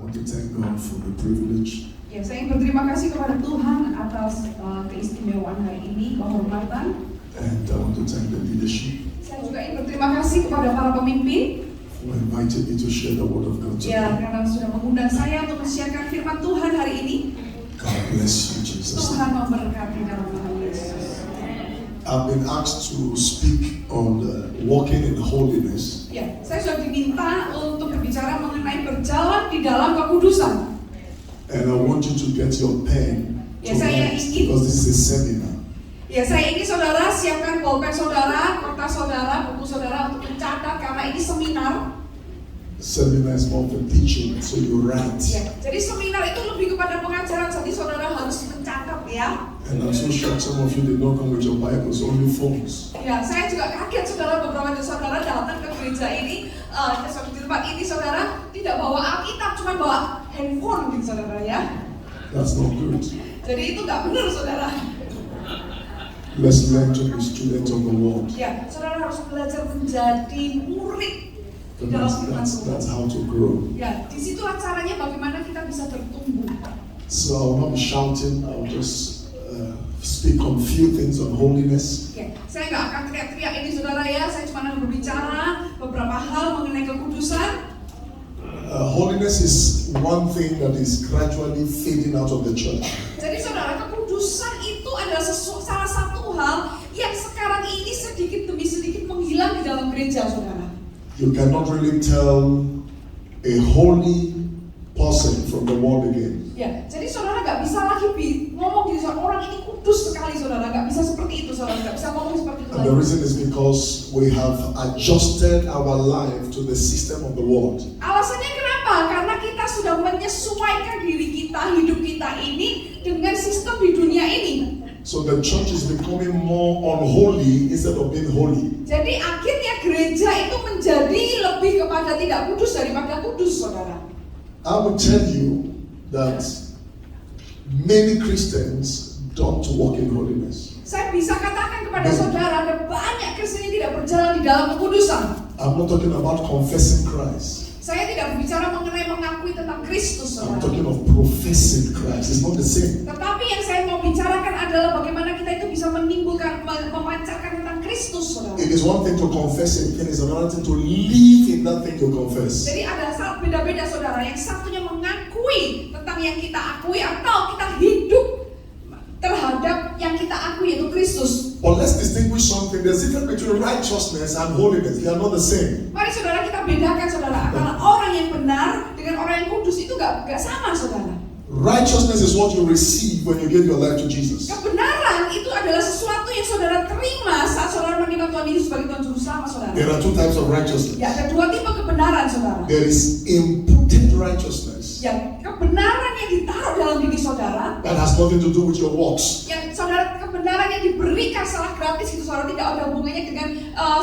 want to thank God for the privilege. Ya, saya ingin berterima kasih kepada Tuhan atas keistimewaan hari ini, kehormatan. And I want to thank the leadership Saya juga ingin berterima kasih kepada para pemimpin. who invited me to share the word of God Ya, today. karena sudah mengundang saya untuk mensiarkan firman Tuhan hari ini. God bless you, Jesus. Tuhan memberkati dalam nama Yesus. I've been asked to speak on walking in holiness. Ya, saya sudah diminta untuk berbicara mengenai berjalan di dalam kekudusan. And I want you to get your pen Ya, saya tonight ingin- because this is a seminar. Ya, saya ingin saudara siapkan pulpen saudara, kertas saudara, buku saudara untuk mencatat karena ini seminar. Seminar is more of a teaching, so you write. Ya, jadi seminar itu lebih kepada pengajaran, jadi saudara harus mencatat ya. And I'm so shocked some of you did not come with your Bibles, only phones. Ya, saya juga kaget saudara, beberapa dari saudara datang ke gereja ini, di tempat ini saudara tidak bawa Alkitab, cuma bawa handphone gitu saudara ya. That's not good. Jadi itu nggak benar saudara. Let's learn to be students of the Word. Ya, saudara harus belajar menjadi murid di And dalam firman that's Tuhan. how to grow. Ya, disitulah caranya bagaimana kita bisa bertumbuh. So I will not be shouting, I will just speak on few things on holiness. Ya, saya nggak akan teriak-teriak ini saudara ya, saya cuma akan berbicara beberapa hal mengenai kekudusan. Holiness is one thing that is gradually fading out of the church. Jadi saudara, kekudusan itu adalah salah satu hal yang sekarang ini sedikit demi sedikit menghilang di dalam gereja saudara. You cannot really tell a holy person from the world again. Ya, jadi saudara nggak bisa lagi ngomong gitu, orang ini kudus sekali saudara, nggak bisa seperti itu saudara, nggak bisa ngomong seperti itu And the lagi. reason is because we have adjusted our life to the system of the world. Alasannya kenapa? Karena kita sudah menyesuaikan diri kita, hidup kita ini dengan sistem di dunia ini. So the church is becoming more unholy instead of being holy. Jadi akhirnya gereja itu menjadi lebih kepada tidak kudus daripada kudus saudara. I will tell you that many Christians don't walk in holiness. Saya bisa katakan kepada saudara, ada banyak Kristen yang tidak berjalan di dalam kekudusan. I'm not talking about confessing Christ. Saya tidak berbicara mengenai mengakui tentang Kristus I'm saudara. talking of professing Christ. It's not the same. Tetapi yang saya mau bicarakan adalah bagaimana kita itu bisa menimbulkan, memancarkan tentang Kristus saudara. It is one thing to confess a thing, it's another thing to live in that thing you confess. Jadi ada saat beda-beda saudara. Yang satunya mengakui tentang yang kita akui atau kita hidup terhadap yang kita akui yaitu Kristus. But let's distinguish something. There's a difference between righteousness and holiness. They are not the same. Mari saudara kita bedakan saudara. Antara orang yang benar dengan orang yang kudus itu gak sama saudara. Righteousness is what you receive when you give your life to Jesus. Kebenaran itu adalah sesuatu yang saudara terima saat saudara menerima Tuhan Yesus sebagai Tuhan Juru Selamat saudara. There are two types of righteousness. Ya, ada dua tipe kebenaran saudara. There is imputed righteousness Ya, kebenaran yang ditaruh dalam diri saudara, that has nothing to do with your works. yang saudara kebenaran yang diberikan secara gratis itu saudara, tidak ada hubungannya dengan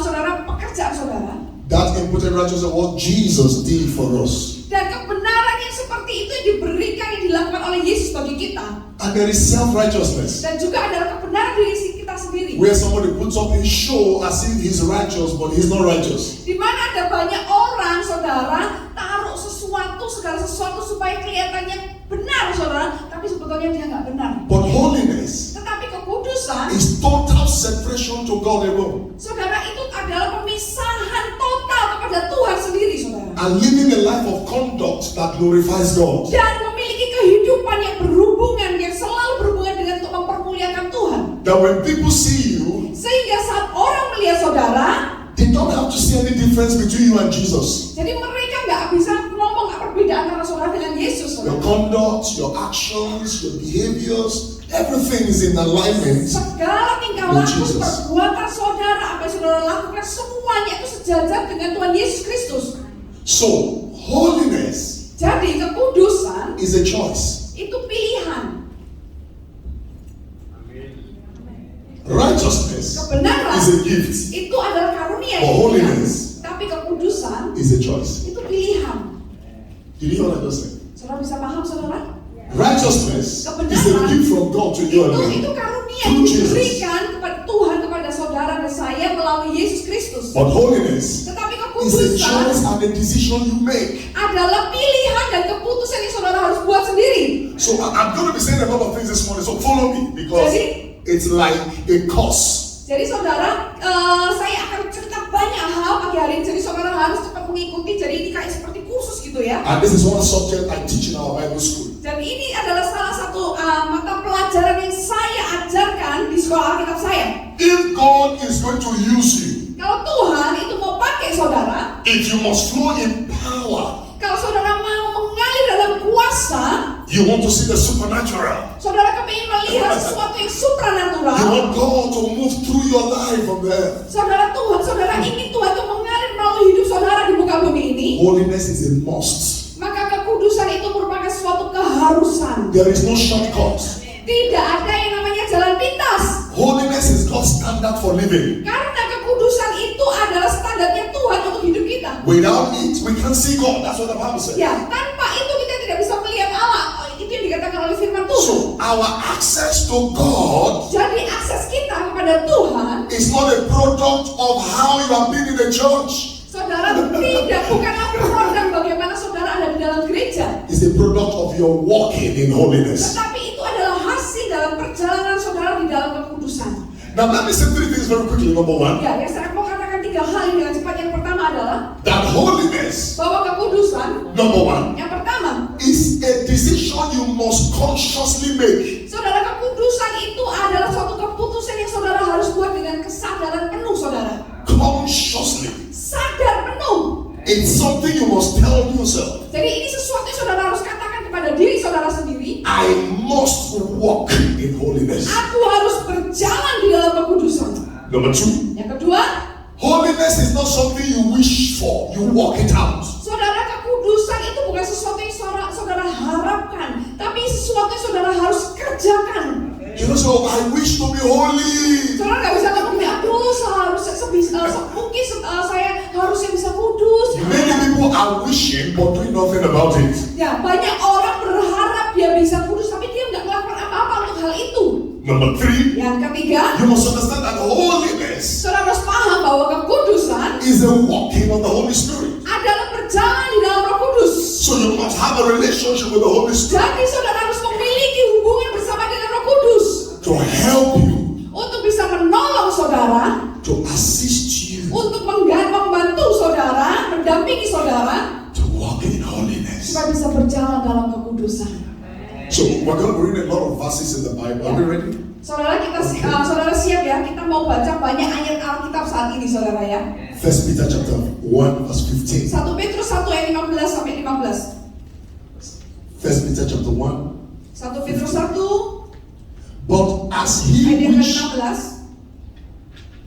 saudara pekerjaan saudara. That imputed righteousness is what Jesus did for us. Dan kebenaran yang seperti itu yang diberikan, yang dilakukan oleh Yesus bagi kita. And there is self-righteousness, Dan juga adalah kebenaran diri kita sendiri. where somebody puts up a show as if he's righteous, but he's not righteous. Di mana ada banyak orang saudara taruh sesuatu, segala sesuatu supaya kelihatannya benar saudara, tapi sebetulnya dia nggak benar. But holiness Tetapi kekudusan, is total separation to God alone. saudara, itu adalah pemisahan total kepada Tuhan sendiri saudara. And living a life of conduct that glorifies God. Dan memiliki kehidupan yang berhubungan, yang selalu berhubungan dengan untuk mempermuliakan Tuhan. That when people see you, Sehingga saat orang melihat saudara, they don't have to see any difference between you and Jesus. jadi mereka nggak bisa ngomong perbedaan antara saudara dengan Yesus Your saudara. conduct, your actions, your behaviors, everything is in alignment. Segala tingkah with laku, Jesus. perbuatan saudara, apa yang saudara lakukan, semuanya itu sejajar dengan Tuhan Yesus Kristus. So, holiness Jadi kekudusan is a choice. itu pilihan. Righteousness Kebenaran is a gift, itu adalah karunia but yang holiness diberikan. Tapi kekudusan is a choice. itu pilihan. Did you hear what I just said? Saudara bisa paham saudara? Righteousness is a gift from God to you and me. Itu karunia yang Through Jesus. diberikan kepada Tuhan, kepada saudara dan saya melalui Yesus Kristus. But holiness Tetapi is a kekudusan choice and a decision you make. adalah pilihan dan keputusan So I'm going to be saying a lot of things this morning. So follow me because Jadi- it's like a course. Jadi saudara, saya akan cerita banyak hal pagi hari ini. Jadi saudara harus cepat mengikuti. Jadi ini kayak seperti kursus gitu ya. And this is one subject I teach in our Bible school. Dan ini adalah salah satu mata pelajaran yang saya ajarkan di sekolah Alkitab saya. If God is going to use you, Kalau Tuhan itu mau pakai saudara, if you must flow in power, kalau saudara mau mengalir dalam kuasa, you want to see the supernatural. saudara kepingin melihat sesuatu yang You supranatural. want God to move through your life on there. Saudara ingin Tuhan itu mengalir melalui hidup saudara di muka bumi ini. Holiness is a must. Maka kekudusan itu merupakan suatu keharusan. There is no shortcut. Tidak ada yang namanya jalan pintas. Holiness is God's standard for living. Karena kekudusan itu adalah standarnya Tuhan untuk hidup kita. Without it, we can't see God. That's what the Bible says. Ya, tanpa itu kita tidak bisa melihat Allah. Itu yang dikatakan oleh firman Tuhan. So our access to God Jadi akses kita kepada Tuhan, is not a product of how you have been in the church. saudara, bukanlah produk bagaimana saudara ada di dalam gereja. It's a product of your walking in holiness. Tetapi itu adalah hasil dalam perjalanan saudara di dalam kekudusan. Now let me say three things very quickly. Number one, Ya, yang saya mau katakan 3 hal yang dengan cepat. Yang pertama adalah that holiness, bahwa kekudusan, number one, yang pertama, is a decision you must consciously make. saudara, kekudusan itu adalah suatu keputusan yang saudara harus buat dengan kesadaran penuh, saudara. Consciously. Sadar penuh. It's something you must tell yourself. Jadi ini sesuatu yang saudara harus katakan kepada diri saudara sendiri. I must walk in holiness. Aku harus berjalan di dalam kekudusan. Number two, Yang kedua, holiness is not something you wish for. You walk it out. saudara, kekudusan itu bukan sesuatu yang saudara harapkan, tapi sesuatu yang saudara harus kerjakan. You don't say, oh, I wish to be holy. Saudara nggak bisa ngomong, aduh seharusnya mungkin saya harusnya bisa kudus. Many people are wishing but doing nothing about it. Ya, banyak orang berharap dia bisa kudus, tapi dia nggak melakukan apa-apa untuk hal itu. Number three, Yang ketiga, you must understand that holiness saudara harus paham bahwa kekudusan is a walking of the Holy Spirit. adalah berjalan di dalam Roh Kudus. So you must have a relationship with the Holy Spirit Jadi saudara harus memiliki hubungan bersama dengan Roh Kudus to help you, untuk bisa menolong saudara, to assist you, untuk membantu saudara, mendampingi saudara to walk in holiness. supaya bisa berjalan dalam kekudusan. So we're going to read a lot of verses in the Bible. Are we ready? Saudara, saudara siap ya? Kita mau baca banyak ayat Alkitab saat ini, saudara ya. First Peter chapter 1 verse 15. 1 Petrus 1 ayat 15 sampai 15. First Peter chapter 1. 1 Petrus 1 But as ayat he yang which, ke-16.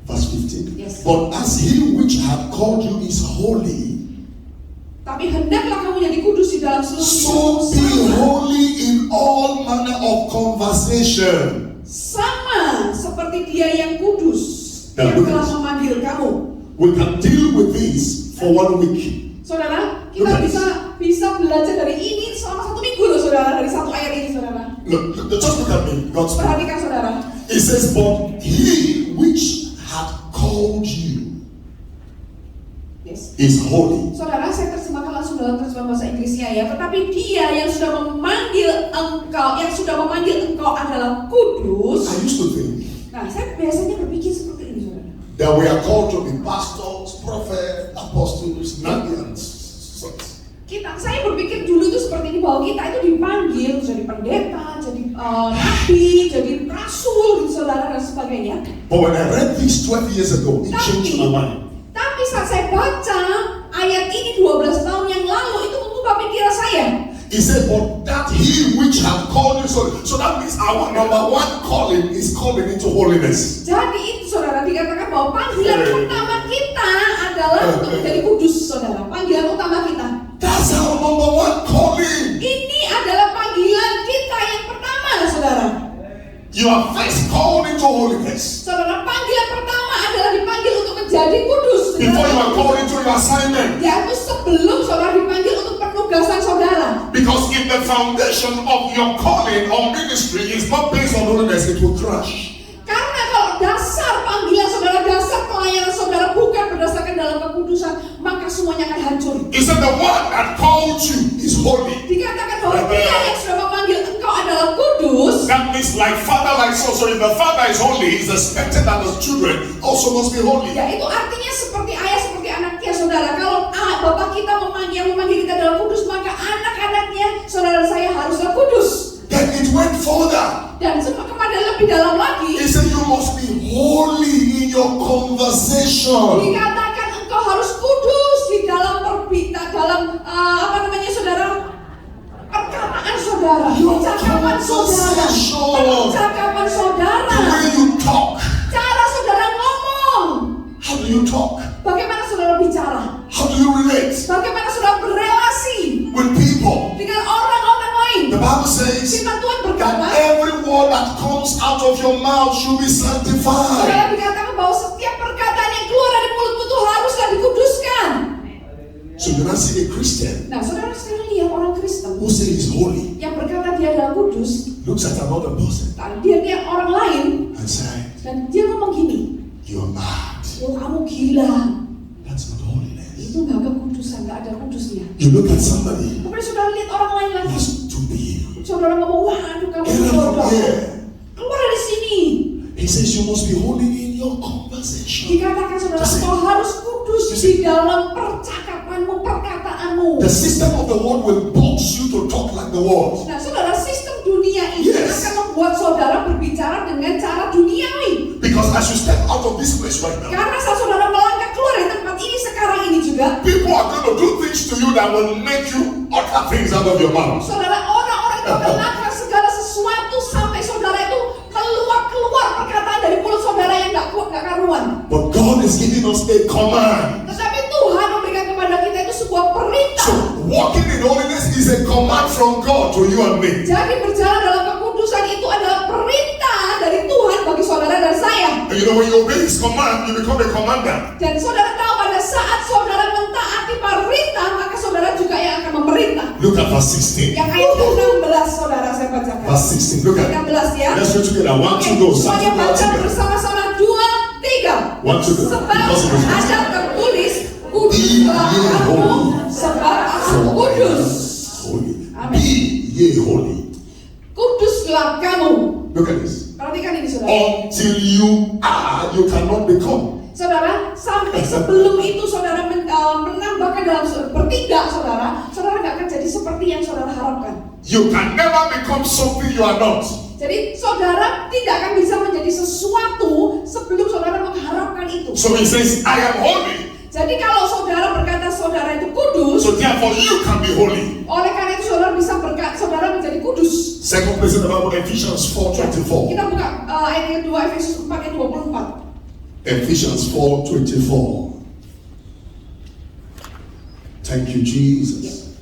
verse 15. Yes. But as he which hath called you is holy, Tapi hendaklah kamu jadi kudus di dalam seluruh so be hidupmu holy in all manner of conversation. sama seperti Dia yang kudus Dan yang kudus. telah memanggil kamu. We can deal with this for 1 week. Saudara, kita Look at bisa belajar dari ini selama 1 minggu loh, saudara, dari satu ayat ini, saudara. Look, just look at me. God's word. Perhatikan, saudara. It says, but he which hath called you Yes. is holy. Saudara, saya terjemahkan langsung dalam terjemahan bahasa Inggrisnya ya. Tetapi Dia yang sudah memanggil engkau adalah kudus. I used to think Nah, saya biasanya berpikir seperti ini, saudara. that we are called to be pastors, prophets, apostles, Nabians. Saya berpikir dulu itu seperti ini, bahwa kita itu dipanggil jadi pendeta, jadi nabi, jadi rasul, gitu, saudara, dan sebagainya. But when I read this 12 years ago, it changed my mind. Tapi saat saya baca ayat ini 12 tahun yang lalu, itu mengubah pikiran saya. He said, but that he which hath called you, so that means our number one calling is calling into holiness. Jadi itu, saudara, dikatakan bahwa panggilan utama kita adalah untuk menjadi kudus, saudara. Panggilan utama kita. That's our number one calling. Ini adalah panggilan kita yang pertama, saudara. You are first called into holiness Saudara, panggilan pertama adalah dipanggil untuk menjadi kudus, saudara. before you are called into your assignment. Yaitu sebelum saudara dipanggil untuk penugasan saudara. Because if the foundation of your calling or ministry is not based on holiness, it will crash. Karena kalau dasar panggilan saudara, dasar pelayanan saudara bukan berdasarkan dalam kekudusan, maka semuanya akan hancur. He said the one that called you is holy. Dikatakan bahwa Dia yang sudah memanggil engkau That means like father, like son. So if the father is holy, it's expected that the children also must be holy. Ya, itu artinya seperti ayah, seperti anaknya, saudara. Kalau bapak kita memanggil kita dalam kudus, maka anak-anaknya, saudara saya haruslah kudus. Then it went further. Dan kepada lebih dalam lagi, He said you must be holy in your conversation. dikatakan engkau harus kudus di dalam saudara, perkataan saudara, Your percakapan saudara, conversation. percakapan saudara, The way you talk. cara saudara ngomong, How do you talk? bagaimana saudara bicara, How do you relate bagaimana saudara berrelasi with people? dengan orang-orang lain. The Bible says Firman Tuhan that berkata, every word that comes out of your mouth should be sanctified. saudara dikatakan bahwa setiap perkataan yang keluar dari mulutmu itu haruslah dikuduskan. So you not see a Christian Nah, saudara sekarang lihat orang Kristen who says he's holy, yang berkata dia adalah kudus, looks at another person dia lihat orang lain and says, dan dia ngomong gini, you're mad. oh kamu gila, That's not holiness. itu nggak kekudusan, nggak ada kudusnya. You look at somebody Kemudian saudara lihat orang lain lagi, who's stupid. saudara ngomong, waduh kamu Get out bodoh, from here. keluar dari sini. He says you must be holy in your conversation. Dikatakan saudara, kau harus kudus di dalam percakapanmu, perkataanmu. The system of the world will box you to talk like the world. Nah, saudara, sistem dunia ini Yes. akan membuat saudara berbicara dengan cara duniawi. Because as you step out of this place right now, Karena saat saudara melangkah keluar dari tempat ini sekarang ini juga, people are going to do things to you that will make you utter things out of your mouth. saudara, orang-orang itu akan melakukan segala sesuatu sampai saudara itu keluar perkataan dari mulut saudara yang nggak karuan. But God is giving us a command. Tetapi Tuhan memberikan kepada kita itu sebuah perintah. So walking in holiness is a command from God to you and me. Jadi berjalan dalam kekudusan itu adalah perintah dari Tuhan bagi saudara dan saya. And you know when you obey His command, you become a commander. Dan saudara tahu pada saat saudara mentaati perintah, maka saudara juga yang akan memerintah. Look at verse 16. Yang ayat 16 saudara saya bacakan. Verse 16. Look at it. 16 ya. Let's read together. One, two, go. Start Semuanya baca together. bersama-sama 2, 3. One, two, go. Sebab Because it was ada tertulis, kuduslah kamu sebab aku kudus. holy. Amen. Be ye holy. Kuduslah kamu. Look at this. Perhatikan ini saudara. Until you are, you cannot become. Saudara, sampai sebelum itu saudara menambahkan dalam bertindak saudara nggak akan jadi seperti yang saudara harapkan. You can never become something you are not. Jadi saudara tidak akan bisa menjadi sesuatu sebelum saudara mengharapkan itu. So He says, I am holy. Jadi kalau saudara berkata saudara itu kudus, So therefore you can be holy. oleh karena itu saudara bisa berkata saudara menjadi kudus. Second place in the Bible, Ephesians 4:24. Kita buka ayat yang 2 Efesus 4 ayat 24. Ephesians 4:24. Thank you, Jesus.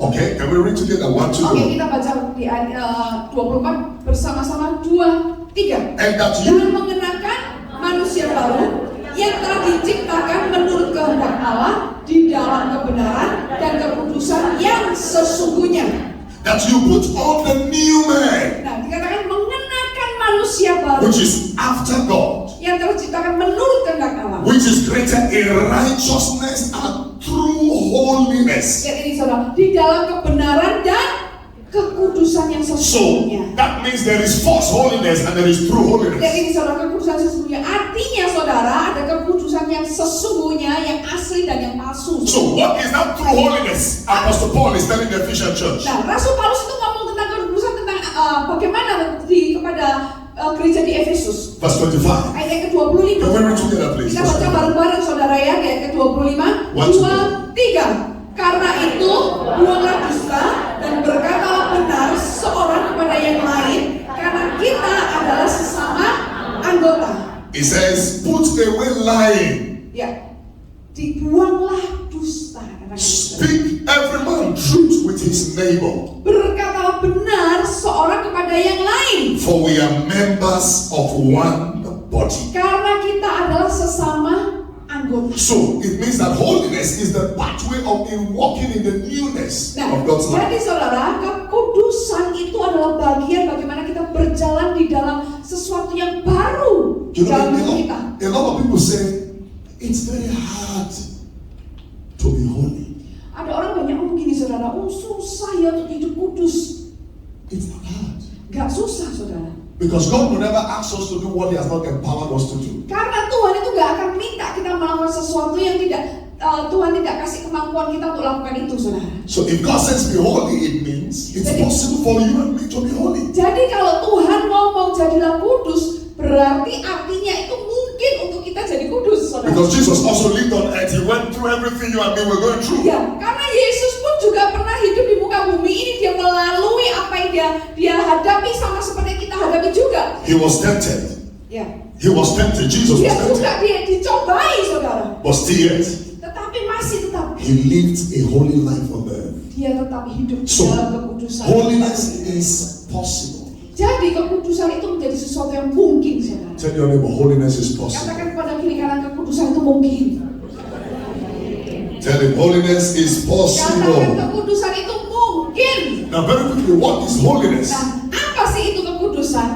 Okay, can we read together? 1, 2, Oke, go. kita baca di ayat 24 bersama-sama 2, 3. And that Dan you mengenakan manusia baru yang telah diciptakan menurut kehendak Allah di dalam kebenaran dan kekudusan yang sesungguhnya. that you put on the new man, Nah, dikatakan mengenakan manusia baru which is after God, yang telah diciptakan menurut kehendak Allah. which is created in righteousness and true holiness. Lihat ini saudara, di dalam kebenaran dan kekudusan yang So sesungguhnya. that means there is false holiness and there is true Lihat holiness. ini saudara, kekudusan sesungguhnya. Artinya saudara, ada kekudusan yang sesungguhnya, yang asli dan yang palsu. So what is that true holiness? Apostle Paul is telling the Ephesian church. Nah, Rasul Paulus itu ngomong tentang kekudusan, tentang bagaimana kepada gereja di Efesus. Verse 25. Ayat yang ke-25. Can we read together, please? Kita baca bareng-bareng saudara ya, ayat ke-25. 2, 3. Karena itu, buanglah dusta dan berkatalah benar seorang kepada yang lain, karena kita adalah sesama anggota. It says, put away lying. Ya, dibuanglah dusta. Katakan. Speak every man truth with his neighbor. Berkatalah benar seorang kepada yang lain. For we are members of one body. Karena kita adalah sesama anggota. So it means that holiness is the pathway of in walking in the newness Nah, of God's life. jadi saudara, kekudusan itu adalah bagian bagaimana kita berjalan di dalam sesuatu yang baru di You know, dalam hidup kita. a lot of people say it's very hard to be holy. Ada orang banyak ngomong gini saudara, susah ya untuk hidup kudus. It's not hard. Gak susah saudara. Because God will never ask us to do what He has not empowered us to do. Karena Tuhan itu gak akan minta kita melakukan sesuatu yang Tuhan tidak kasih kemampuan kita untuk lakukan itu, saudara. So if God says be holy, it means it's possible for you and me to be holy. Jadi kalau Tuhan ngomong jadilah kudus, berarti artinya itu mungkin untuk kita jadi kudus, saudara. Because Jesus also lived on earth. He went through everything you and me were going through. Ya, karena Yesus pun juga pernah hidup di muka bumi ini. Dia melalui apa yang dia hadapi sama seperti yang kita hadapi juga. He was tempted. Ya. He was tempted. Jesus was Dia juga tempted. dicobai, saudara. But still yet, Tetapi masih tetap He lived a holy life on earth. dia tetap hidup di So, dalam kekudusan. holiness is possible. Jadi kekudusan itu menjadi sesuatu yang mungkin, saudara. Tell your neighbor, holiness is possible. Katakan kepada kiri kanan, kekudusan itu mungkin. Tell him, holiness is Katakan possible. kekudusan itu mungkin. Now, very quickly, what is holiness? Nah, apa sih itu kekudusan?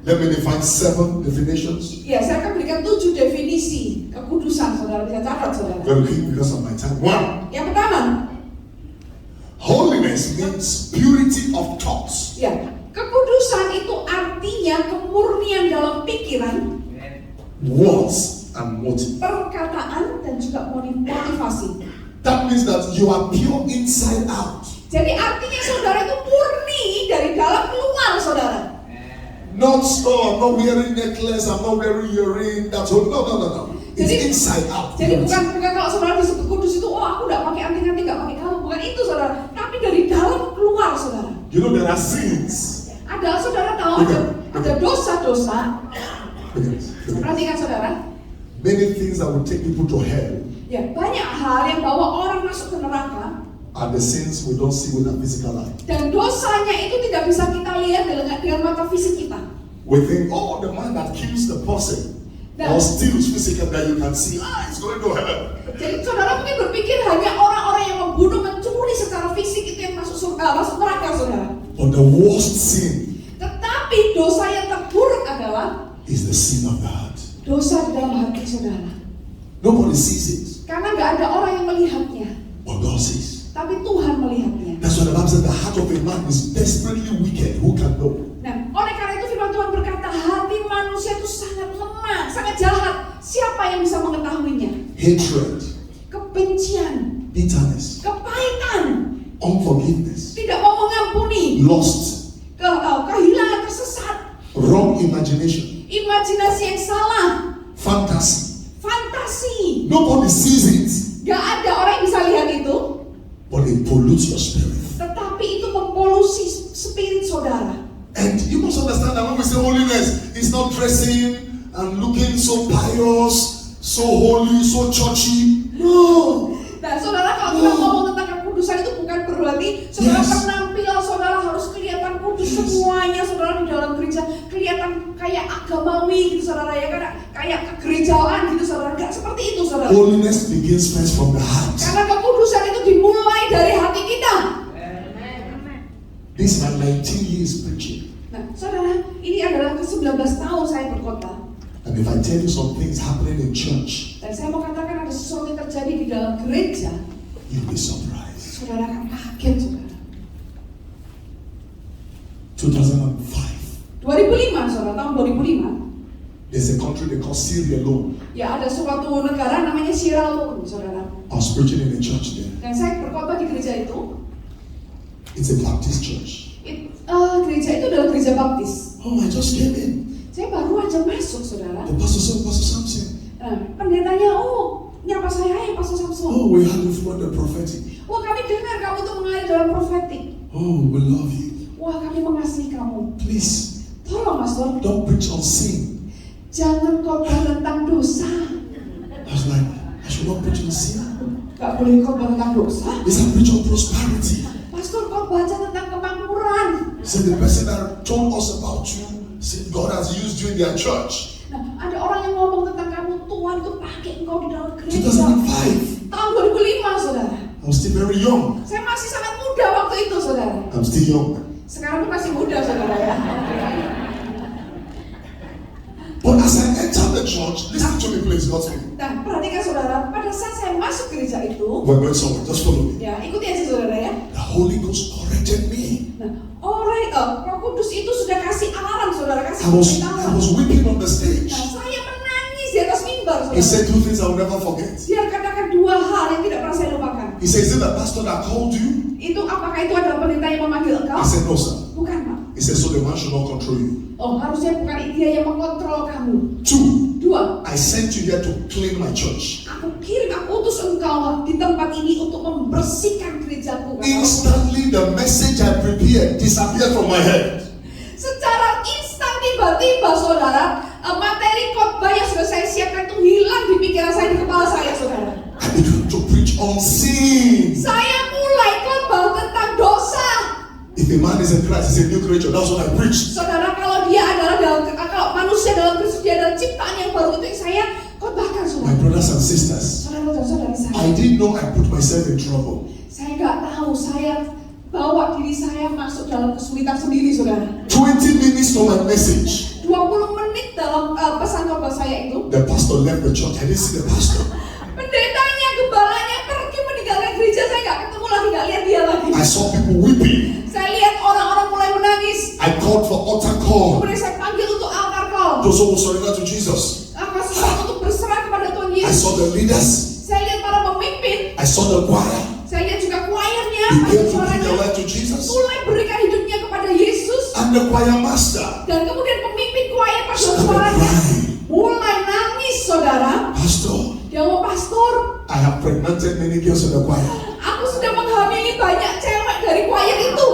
Let me define 7 definitions. Ya, saya akan berikan 7 definisi kekudusan, saudara bisa catat, saudara. Very quick because of my time. 1. Yang pertama, Holiness means purity of thoughts. ya, kekudusan itu artinya kemurnian dalam pikiran, Words and motive. perkataan, dan juga motivasi. That means that you are pure inside out. Jadi artinya saudara itu murni dari dalam keluar, saudara. Not, I'm not wearing necklace, I'm not wearing earring, that's all. No. It's inside out. Jadi bukan kalau saudara disebut kudus itu, oh aku nggak pakai anting-anting, nggak pakai kalung, bukan itu, saudara. Tapi dari dalam keluar, saudara. You know, there are sins. Ada, saudara tahu ada dosa-dosa. Perhatikan, saudara. Many things that will take people to hell Ya, banyak hal yang bawa orang masuk ke neraka. are the sins we don't see with our physical eye. Dan dosanya itu tidak bisa kita lihat dengan mata fisik kita. We think, oh, the man that kills the person or steals physically that you can see, it's going to hell. Jadi saudara mungkin berpikir hanya orang-orang yang membunuh, mencuri secara fisik itu yang masuk surga, masuk neraka, saudara. But the worst sin Tetapi dosa yang terburuk adalah is the sin of the heart. dosa di dalam hati, saudara. Nobody sees it, Karena nggak ada orang yang melihatnya, but God sees. tapi Tuhan melihatnya. That's why the Bible says the heart of a man is desperately wicked. Who can know? Nah, oleh karena itu firman Tuhan berkata, hati manusia itu sangat lemah, sangat jahat. Siapa yang bisa mengetahuinya? Hatred, Kebencian, bitterness, kepahitan, unforgiveness, tidak mau mengampuni, lust, kehilangan, tersesat, wrong imagination, imajinasi yang salah, fantasy. fantasi. Nobody sees it, Gak ada orang yang bisa lihat itu, but it pollutes your spirit. tetapi itu mempolusi spirit saudara. And you must understand that when we say holiness, it's not dressing and looking so pious, so holy, so churchy. No. Nah, saudara, kalau kita ngomong tentang kekudusan itu bukan berarti saudara penampilan saudara harus kelihatan kudus semuanya, saudara di dalam gereja kelihatan kayak agamawi gitu, saudara, ya, kayak kegerejaan gitu, saudara. Enggak seperti itu, saudara. Holiness begins first from the heart. Karena kekudusan itu dimulai dari hati kita. This is my 19 years preaching. Nah, saudara, ini adalah ke-19 tahun saya berkhotbah. And if I tell you some things happening in church, Dan saya mau katakan ada sesuatu yang terjadi di dalam gereja, you'll be surprised. saudara akan kaget, saudara. 2005, 2005, saudara, tahun 2005. there's a country they call Sierra Leone. Ya, ada suatu negara namanya Sierra Leone, saudara. I was preaching in a church there. Dan saya berkhotbah di gereja itu. It's a Baptist church. Gereja itu adalah gereja Baptis. Oh, I just came in. Saya baru aja masuk, saudara. The pastor said, Pastor Samson, Pendetanya, nyapa saya, hai Pastor Samson. oh, we had you for the prophetic. Wah, kami dengar kamu tuh mengalir dalam profetik. Oh, we love you. Wah, kami mengasihi kamu. Please, Tolong, Pastor, don't preach on sin. jangan khotbah tentang dosa. I was like, I should not preach on sin. Gak boleh khotbah tentang dosa. He said, preach on prosperity. Pastor, kau baca tentang kemakmuran. So the person that told us about you said God has used you in their church. Nah, ada orang yang ngomong tentang kamu, Tuhan tuh pakai engkau di dalam gereja. 2005. Tahun 2005, saudara. I was still very young. Saya masih sangat muda waktu itu, saudara. I'm still young. Sekarang pun masih muda, saudara, ya. But as I entered the church, listen to me please, God's people. Nah, perhatikan, saudara. Pada saat saya masuk gereja itu, We're going somewhere, just follow me. ya, ikuti aja, saudara, ya. The Holy Ghost corrected me. Nah, Roh Kudus itu sudah kasih alarm, saudara. saudara kasih I pemberitahuan. was weeping on the stage. Nah, saya menangis di atas mimbar, He saudara. said two things I will never forget. Dia katakan dua hal yang tidak pernah saya lupakan. He said, is it the pastor that called you? Itu apakah itu adalah pendeta yang memanggil engkau? I said, no, sir. Bukan, Pak. He said, so the man should not control you. Oh, harusnya bukan dia yang mengontrol kamu. Two, Dua, I sent you here to clean my church. aku utus engkau di tempat ini untuk membersihkan gerejaku. Instantly, the message I prepared disappeared from my head. Secara instan tiba-tiba, saudara, materi khotbah yang sudah saya siapkan itu hilang di pikiran saya, di kepala saya, saudara. I began to preach on sin. Saya mulai khotbah tentang dosa. If a man is in Christ, he's a new creature. That's what I preach. Saudara, kalau manusia dalam Kristus, dia adalah ciptaan yang baru, itu yang saya khotbahkan, My saudara. brothers and sisters, Saudara dan saudari saya. I didn't know I put myself in trouble. Saya nggak tahu, saya bawa diri saya masuk dalam kesulitan sendiri, saudara. 20 minutes to my message, 20 menit dalam pesan khotbah saya itu, the pastor left the church. I didn't see the pastor. pendetanya, gembalanya pergi meninggalkan gereja. Saya nggak ketemu lagi, nggak lihat dia lagi. I saw people weeping. Saya lihat orang-orang mulai menangis. I called for altar call. Kemudian saya panggil untuk altar call. Those who surrender to Jesus. Apa sesuatu untuk berserah kepada Tuhan I Yesus. saw the leaders. Saya lihat para pemimpin. I saw the choir. Saya lihat juga choirnya, They came to give suaranya their life to Jesus. mulai berikan hidupnya kepada Yesus. And the choir master Dan kemudian pemimpin choir pada started suaranya crying. mulai nangis, saudara. Pastor, Dia ngomong, pastor, I have pregnanted many girls in the choir. aku sudah menghamili banyak cewek dari choir itu.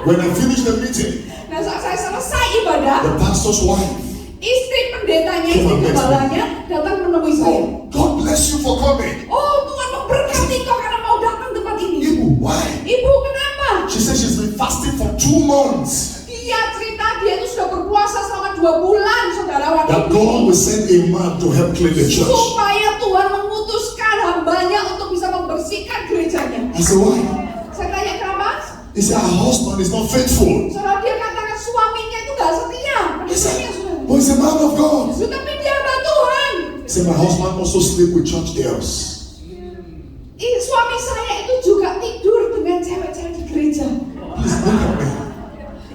When I finished the meeting, Nah, saat saya selesai ibadah, the pastor's wife, istri pendetanya, istri gembalanya datang menemui saya. oh, God bless you for coming. Oh, Tuhan memberkati kau karena mau datang tempat ini. Ibu, why? Ibu, kenapa? She said she's been fasting for 2 months. Dia cerita dia itu sudah berpuasa selama 2 bulan, saudara. That God will send a man to help clean the church. Supaya Tuhan memutuskan hambanya untuk bisa membersihkan gerejanya. I said, why? Saya tanya kenapa? He said, her husband is not faithful. Saudara, dia katakan suaminya itu gak setia. He said, Pendetanya, saudara. but he's a man of God. Tapi dia hamba Tuhan. He said, my husband also sleep with church girls. Suami saya itu juga tidur dengan cewek-cewek di gereja. Please look at me.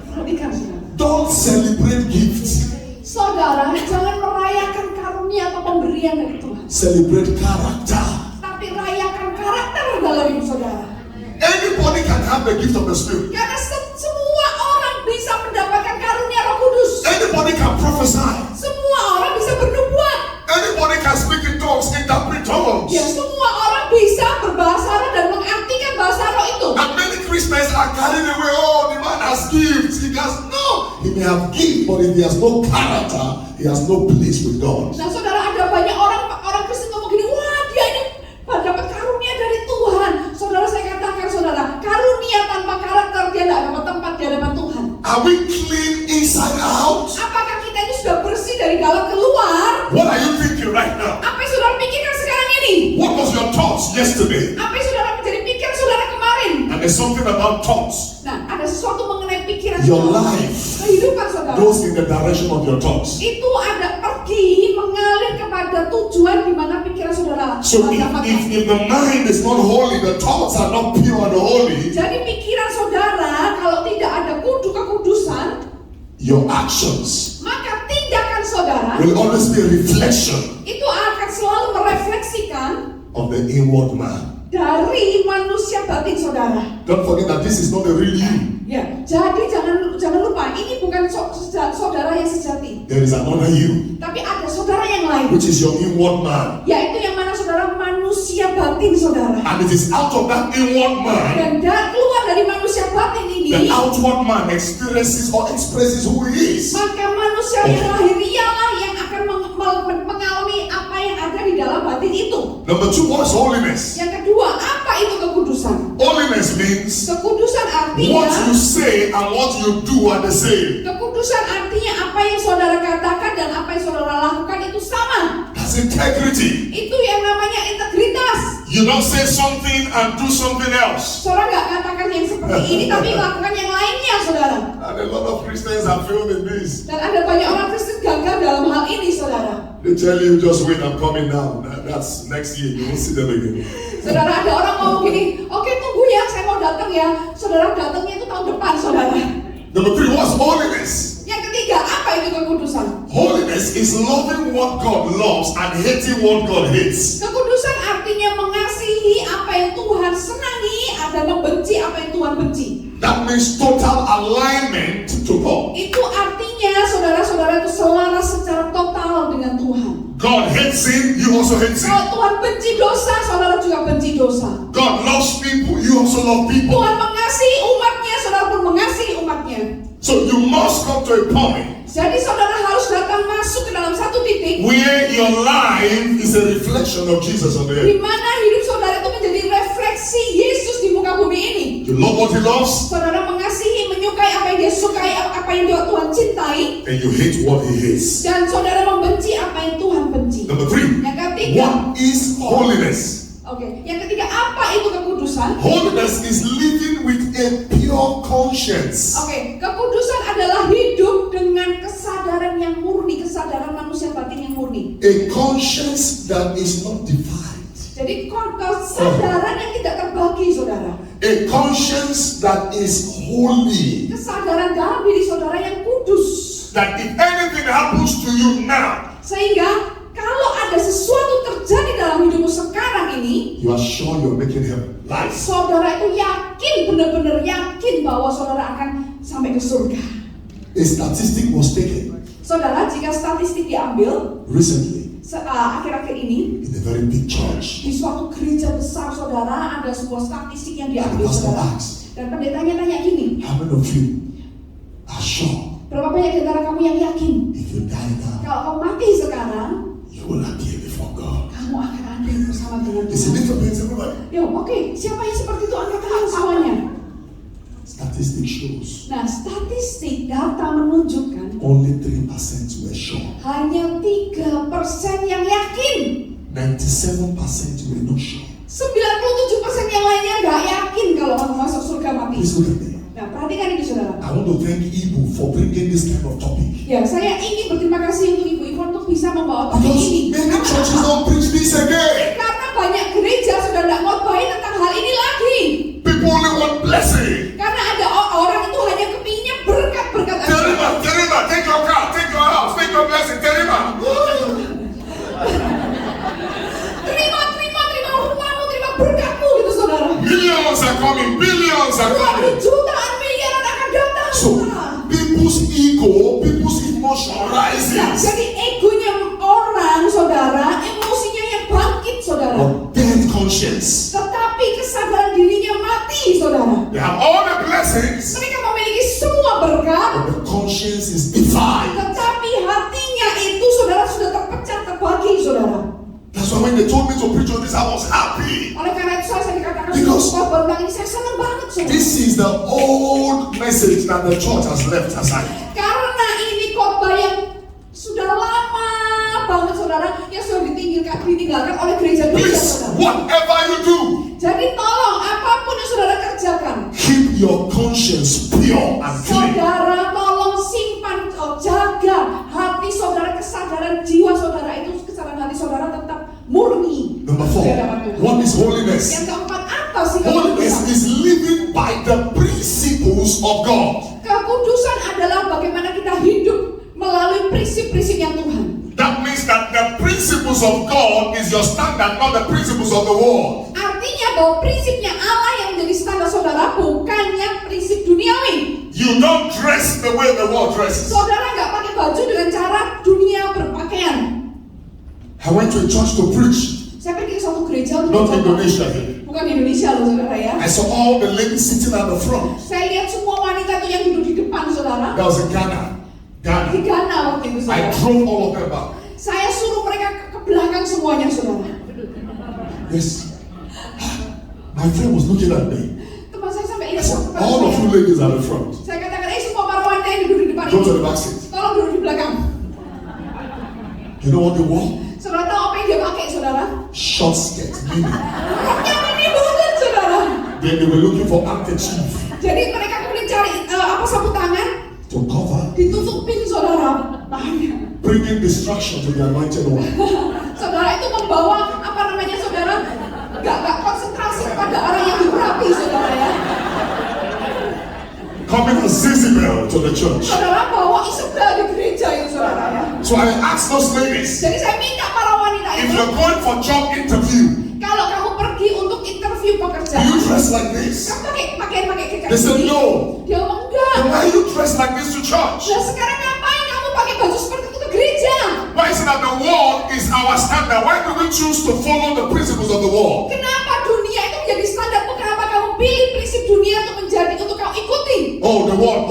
Perhatikan, saudara. Don't celebrate gifts. Saudara, jangan merayakan karunia atau pemberian dari Tuhan. Celebrate character. Tapi rayakan karakter dalam hidup saudara. Anybody can have the gift of the Spirit. Karena semua orang bisa mendapatkan karunia Roh Kudus. Anybody can prophesy. Semua orang bisa bernubuat. Anybody can speak in tongues, interpret tongues. Ya, semua orang bisa berbahasa roh dan mengartikan bahasa roh itu. And many Christians are carried away. Oh, the man has gifts. He has no. He may have gift, but if he has no character, he has no place with God. Nah, saudara, ada banyak orang Kristen ngomong gini, wah dia ini dapat karunia dari Tuhan. Saudara, saya katakan, saudara, karunia tanpa karakter dia tidak dapat tempat di hadapan Tuhan. Are we clean inside out? Apakah kita itu sudah bersih dari dalam keluar? What are you thinking right now? Apa yang saudara pikirkan sekarang ini? What was your thoughts yesterday? Apa yang saudara menjadi pikiran saudara kemarin? And there's something about thoughts. Nah, ada sesuatu mengenai pikiran Your saudara. life Kehidupan saudara goes in the direction of your thoughts. itu ada pergi mengalir kepada tujuan di mana pikiran saudara So dapatkan. if the mind is not holy, the thoughts are not pure and holy, Jadi pikiran saudara kalau tidak ada kekudusan, your actions maka tindakan saudara will always be a reflection itu akan selalu merefleksikan of the inward man. dari manusia batin saudara. Don't forget that this is not the real you. Ya, jadi jangan lupa ini bukan saudara yang sejati, There is another you, tapi ada saudara yang lain, which is your inward man. yaitu yang mana saudara manusia batin saudara. And it is out of that inward man, Dan keluar dari manusia batin ini, the outward man experiences or expresses who he is. maka manusia yang lahir ialah yang akan mengalami apa yang ada di dalam batin itu. Number 2, what is holiness? Yang kedua, apa itu kekudusan? Holiness means Kekudusan artinya, what you say and what you do are the same. kekudusan artinya apa yang saudara katakan dan apa yang saudara lakukan itu sama. That's integrity. Itu yang namanya integritas. You don't say something and do something else. Saudara nggak katakan yang seperti ini tapi lakukan yang lainnya, saudara. And a lot of Christians have failed in this. Dan ada banyak orang Kristen gagal dalam hal ini, saudara. They tell you, just wait, I'm coming now. That's next year, you won't see them again. Saudara, ada orang ngomong gini, oke tunggu ya, saya mau datang ya. Saudara, datangnya itu tahun depan, saudara. Number 3, what's holiness? Yang ketiga, kekudusan? Holiness is loving what God loves and hating what God hates. Kekudusan artinya mengasihi apa yang Tuhan senangi dan membenci apa yang Tuhan benci. That means total alignment to God. Itu artinya saudara-saudara itu selaras secara total dengan Tuhan. God hates sin, you also hate sin. Kalau Tuhan benci dosa, saudara juga benci dosa. God loves people, you also love people. Tuhan mengasihi umatnya, saudara pun mengasihi umatnya. So you must come to a point Jadi saudara harus datang masuk ke dalam satu titik where your life is a reflection of Jesus on the di earth. mana hidup saudara itu menjadi refleksi Yesus di muka bumi ini. You love what He loves, Saudara mengasihi, menyukai apa yang Dia sukai, apa yang Tuhan cintai, and you hate what He hates. dan saudara membenci apa yang Tuhan benci. Number 3, Yang ketiga, what is holiness? yang ketiga apa itu kekudusan? Holiness is living with a pure conscience. Kekudusan adalah hidup dengan kesadaran yang murni, kesadaran manusia batin yang murni. A conscience that is not divided. Jadi kesadaran yang tidak terbagi, saudara. A conscience that is holy. Kesadaran dalam diri saudara yang kudus. That if anything happens to you now, Sehingga kalau ada sesuatu terjadi dalam hidupmu sekarang ini, you are sure you're making heaven. Life. saudara itu yakin, benar-benar yakin bahwa saudara akan sampai ke surga. A statistic was taken Saudara, jika statistik diambil recently akhir-akhir ini in a very big church. di suatu gereja besar, saudara, ada sebuah statistik yang And the diambil, pastor saudara. asked, Dan pendetanya tanya gini, how many of you are sure berapa banyak di antara kamu yang yakin if you die now, kalau kamu mati sekarang, you will appear before God? kamu akan ada bersama dengan It's a Tuhan? little bit everybody. Siapa yang seperti itu? Angkat tangan semuanya. Statistic shows Nah, statistik data menunjukkan only 3% were sure. hanya 3% yang yakin. 97% were not sure. 97% yang lainnya nggak yakin kalau kamu masuk surga mati. Please look at me. Nah, perhatikan ini, saudara. I want to thank Ibu for bringing this kind of topic. Ya, saya ingin berterima kasih untuk Ibu Ivon untuk bisa membawa topik Because ini. many churches don't preach this again. Karena banyak gereja sudah tidak ngotbahin tentang hal ini lagi. People only want blessing. Karena ada orang itu hanya kepinginnya berkat-berkat aja. Terima, take your car, take your house, take your blessing, terima. Terima rumahmu, terima berkatmu gitu, saudara. Millions are coming, billions are coming. Jutaan miliaran akan datang. So, people's ego, people's emotion Nah, rises. jadi egonya orang, saudara, emosinya yang bangkit, saudara. Of dead conscience. Tetapi kesadaran dirinya mati, saudara. They have all the blessings, Mereka memiliki semua berkat, but the conscience is divided. tetapi hatinya itu, saudara, sudah terpecah, terbagi, saudara. That's why when they told me to preach on this, I was happy. Oleh karena itu saya dikatakan Because khotbah tentang ini, saya senang banget, saudara. This is the old message that the church has left aside. Karena ini khotbah yang sudah lama banget, saudara, yang sudah ditinggalkan oleh gereja-gereja, Please, saudara. whatever you do, Jadi tolong apapun yang saudara kerjakan, keep your conscience pure and clean. saudara tolong simpan, jaga hati saudara, kesadaran jiwa saudara itu, kesadaran hati saudara tetap murni. Number 4, di hadapan Tuhan. what is holiness? Yang keempat, apa sih Holiness kekudusan? is living by the principles of God. Kekudusan adalah bagaimana kita hidup melalui prinsip-prinsipnya Tuhan. That means that the principles of God is your standard, not the principles of the world. Artinya bahwa prinsipnya Allah yang menjadi standar saudara, bukannya prinsip duniawi. You don't dress the way the world dresses. Saudara nggak pakai baju dengan cara dunia berpakaian. I went to a church to preach, Saya pergi ke suatu gereja untuk not mencoba. Indonesia here. Bukan di Indonesia loh, saudara ya. I saw all the ladies sitting at the front. Saya lihat semua wanita itu yang duduk di depan, saudara. That was in Ghana. Di Ghana waktu itu, I saudara. drove all of them back. Saya suruh mereka ke belakang semuanya, saudara. Yes. My friend was looking at me. Teman saya sampai I lihat said, kepada all of saya. you ladies at the front. Saya katakan, semua para wanita yang duduk di depan Go to ini, the back seat. tolong duduk di belakang. You know what they wore? Saudara tahu apa yang dia pakai, saudara? Short skirt, mini. Roknya ini banget, saudara. Then they were looking for handkerchief Jadi mereka kemudian cari sapu tangan, to cover, ditutupin, saudara. Tangannya. bringing destruction to the anointed one. Saudara itu membawa saudara, nggak konsentrasi pada orang yang diurapi, saudara ya. Coming as Jezebel to the church. Saudara bawa Isabel di gereja itu, So I ask those ladies, Jadi saya minta para wanita if itu, you're going for job interview, kalau kamu pergi untuk interview do you pekerjaan, dress like this? kamu pakai kayak They said gini? no. Dia ngomong enggak. Then why you dress like this to church? Nah sekarang ngapain kamu pakai baju seperti itu ke gereja? Why is it that the world is our standard? Why do we choose to follow the principles of the world? Kenapa dunia itu menjadi standarmu? Kenapa kamu pilih prinsip dunia untuk kamu ikuti? Oh, the world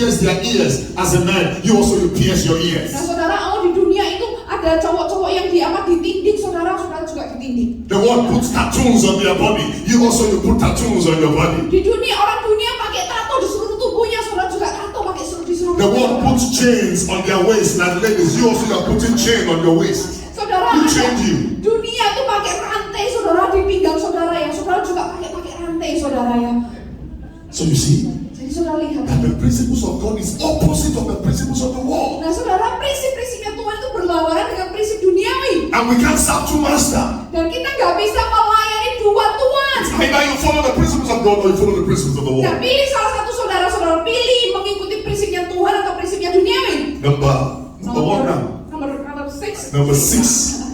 pierce their ears. As a man, you pierce your ears. Nah saudara, di dunia itu ada cowok-cowok yang ditindik, saudara juga ditindik. The world puts tattoos on their body. You put tattoos on your body. Di dunia, orang dunia pakai tato di seluruh tubuhnya, saudara juga tato pakai di seluruh The world tubuhnya. puts chains on their waist. Like ladies, you are putting chain on your waist. Saudara, Who chained you? dunia itu pakai rantai, saudara, di pinggang saudara ya. Saudara juga pakai rantai, saudara ya. So you see, Jadi saudara lihat. that the principles of God is opposite of the principles of the world. Nah saudara, prinsip-prinsipnya Tuhan itu berlawanan dengan prinsip duniawi. And we can't serve two masters. Dan kita nggak bisa melayani dua tuan. Either you follow the principles of God or you follow the principles of the Nah world. pilih salah satu saudara pilih mengikuti prinsipnya Tuhan atau prinsipnya duniawi. Number one now. Number six.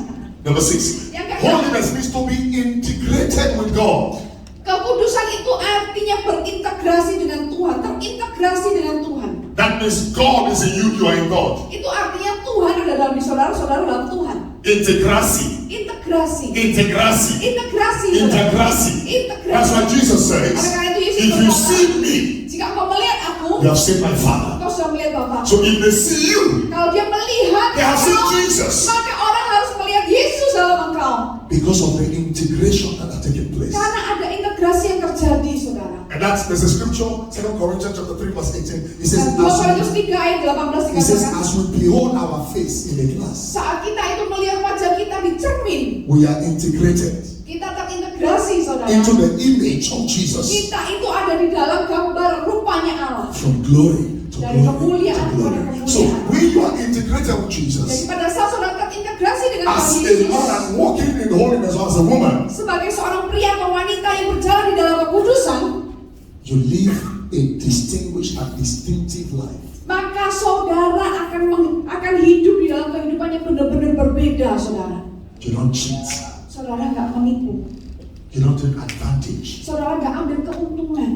Number six. Yang keenam. Holiness means to be integrated with God. Kekudusan itu artinya berintegrasi dengan Tuhan, terintegrasi dengan Tuhan. That means God is in you, you are in God. Itu artinya Tuhan ada dalam di saudara, saudara dalam Tuhan. Integrasi. Integrasi. Integrasi. Integrasi. Integrasi. Integrasi. That's what Jesus says. Oleh karena itu Yesus If you berkata, see me, jika engkau melihat aku, you have seen my Father. engkau sudah melihat Bapa. So if they see you, Kalau dia melihat they have seen engkau, Jesus. maka orang harus melihat Yesus dalam engkau. Because of the integration that are taking place. Karena ada integrasi yang terjadi, saudara. And there's a scripture, 2 Corinthians chapter 3 verse 18. It says, Dan 2 Korintus 3 ayat 18 it says, dikatakan, as we behold our face in a glass, saat kita itu melihat wajah kita di cermin, we are integrated kita terintegrasi, saudara. into the image of Jesus. Kita itu ada di dalam gambar rupanya Allah. From glory to Dari glory kemuliaan to glory. kepada kemuliaan. So when you are integrated with Jadi Jesus, pada saat saudara terintegrasi dengan as Tuhan a Yesus, man and walking in holiness or as a woman, sebagai seorang pria atau wanita yang berjalan di dalam kekudusan, you live a distinguished and distinctive life. maka saudara akan hidup di dalam kehidupan yang benar-benar berbeda, saudara. You don't cheat. Saudara nggak menipu, You don't take advantage. saudara nggak ambil keuntungan.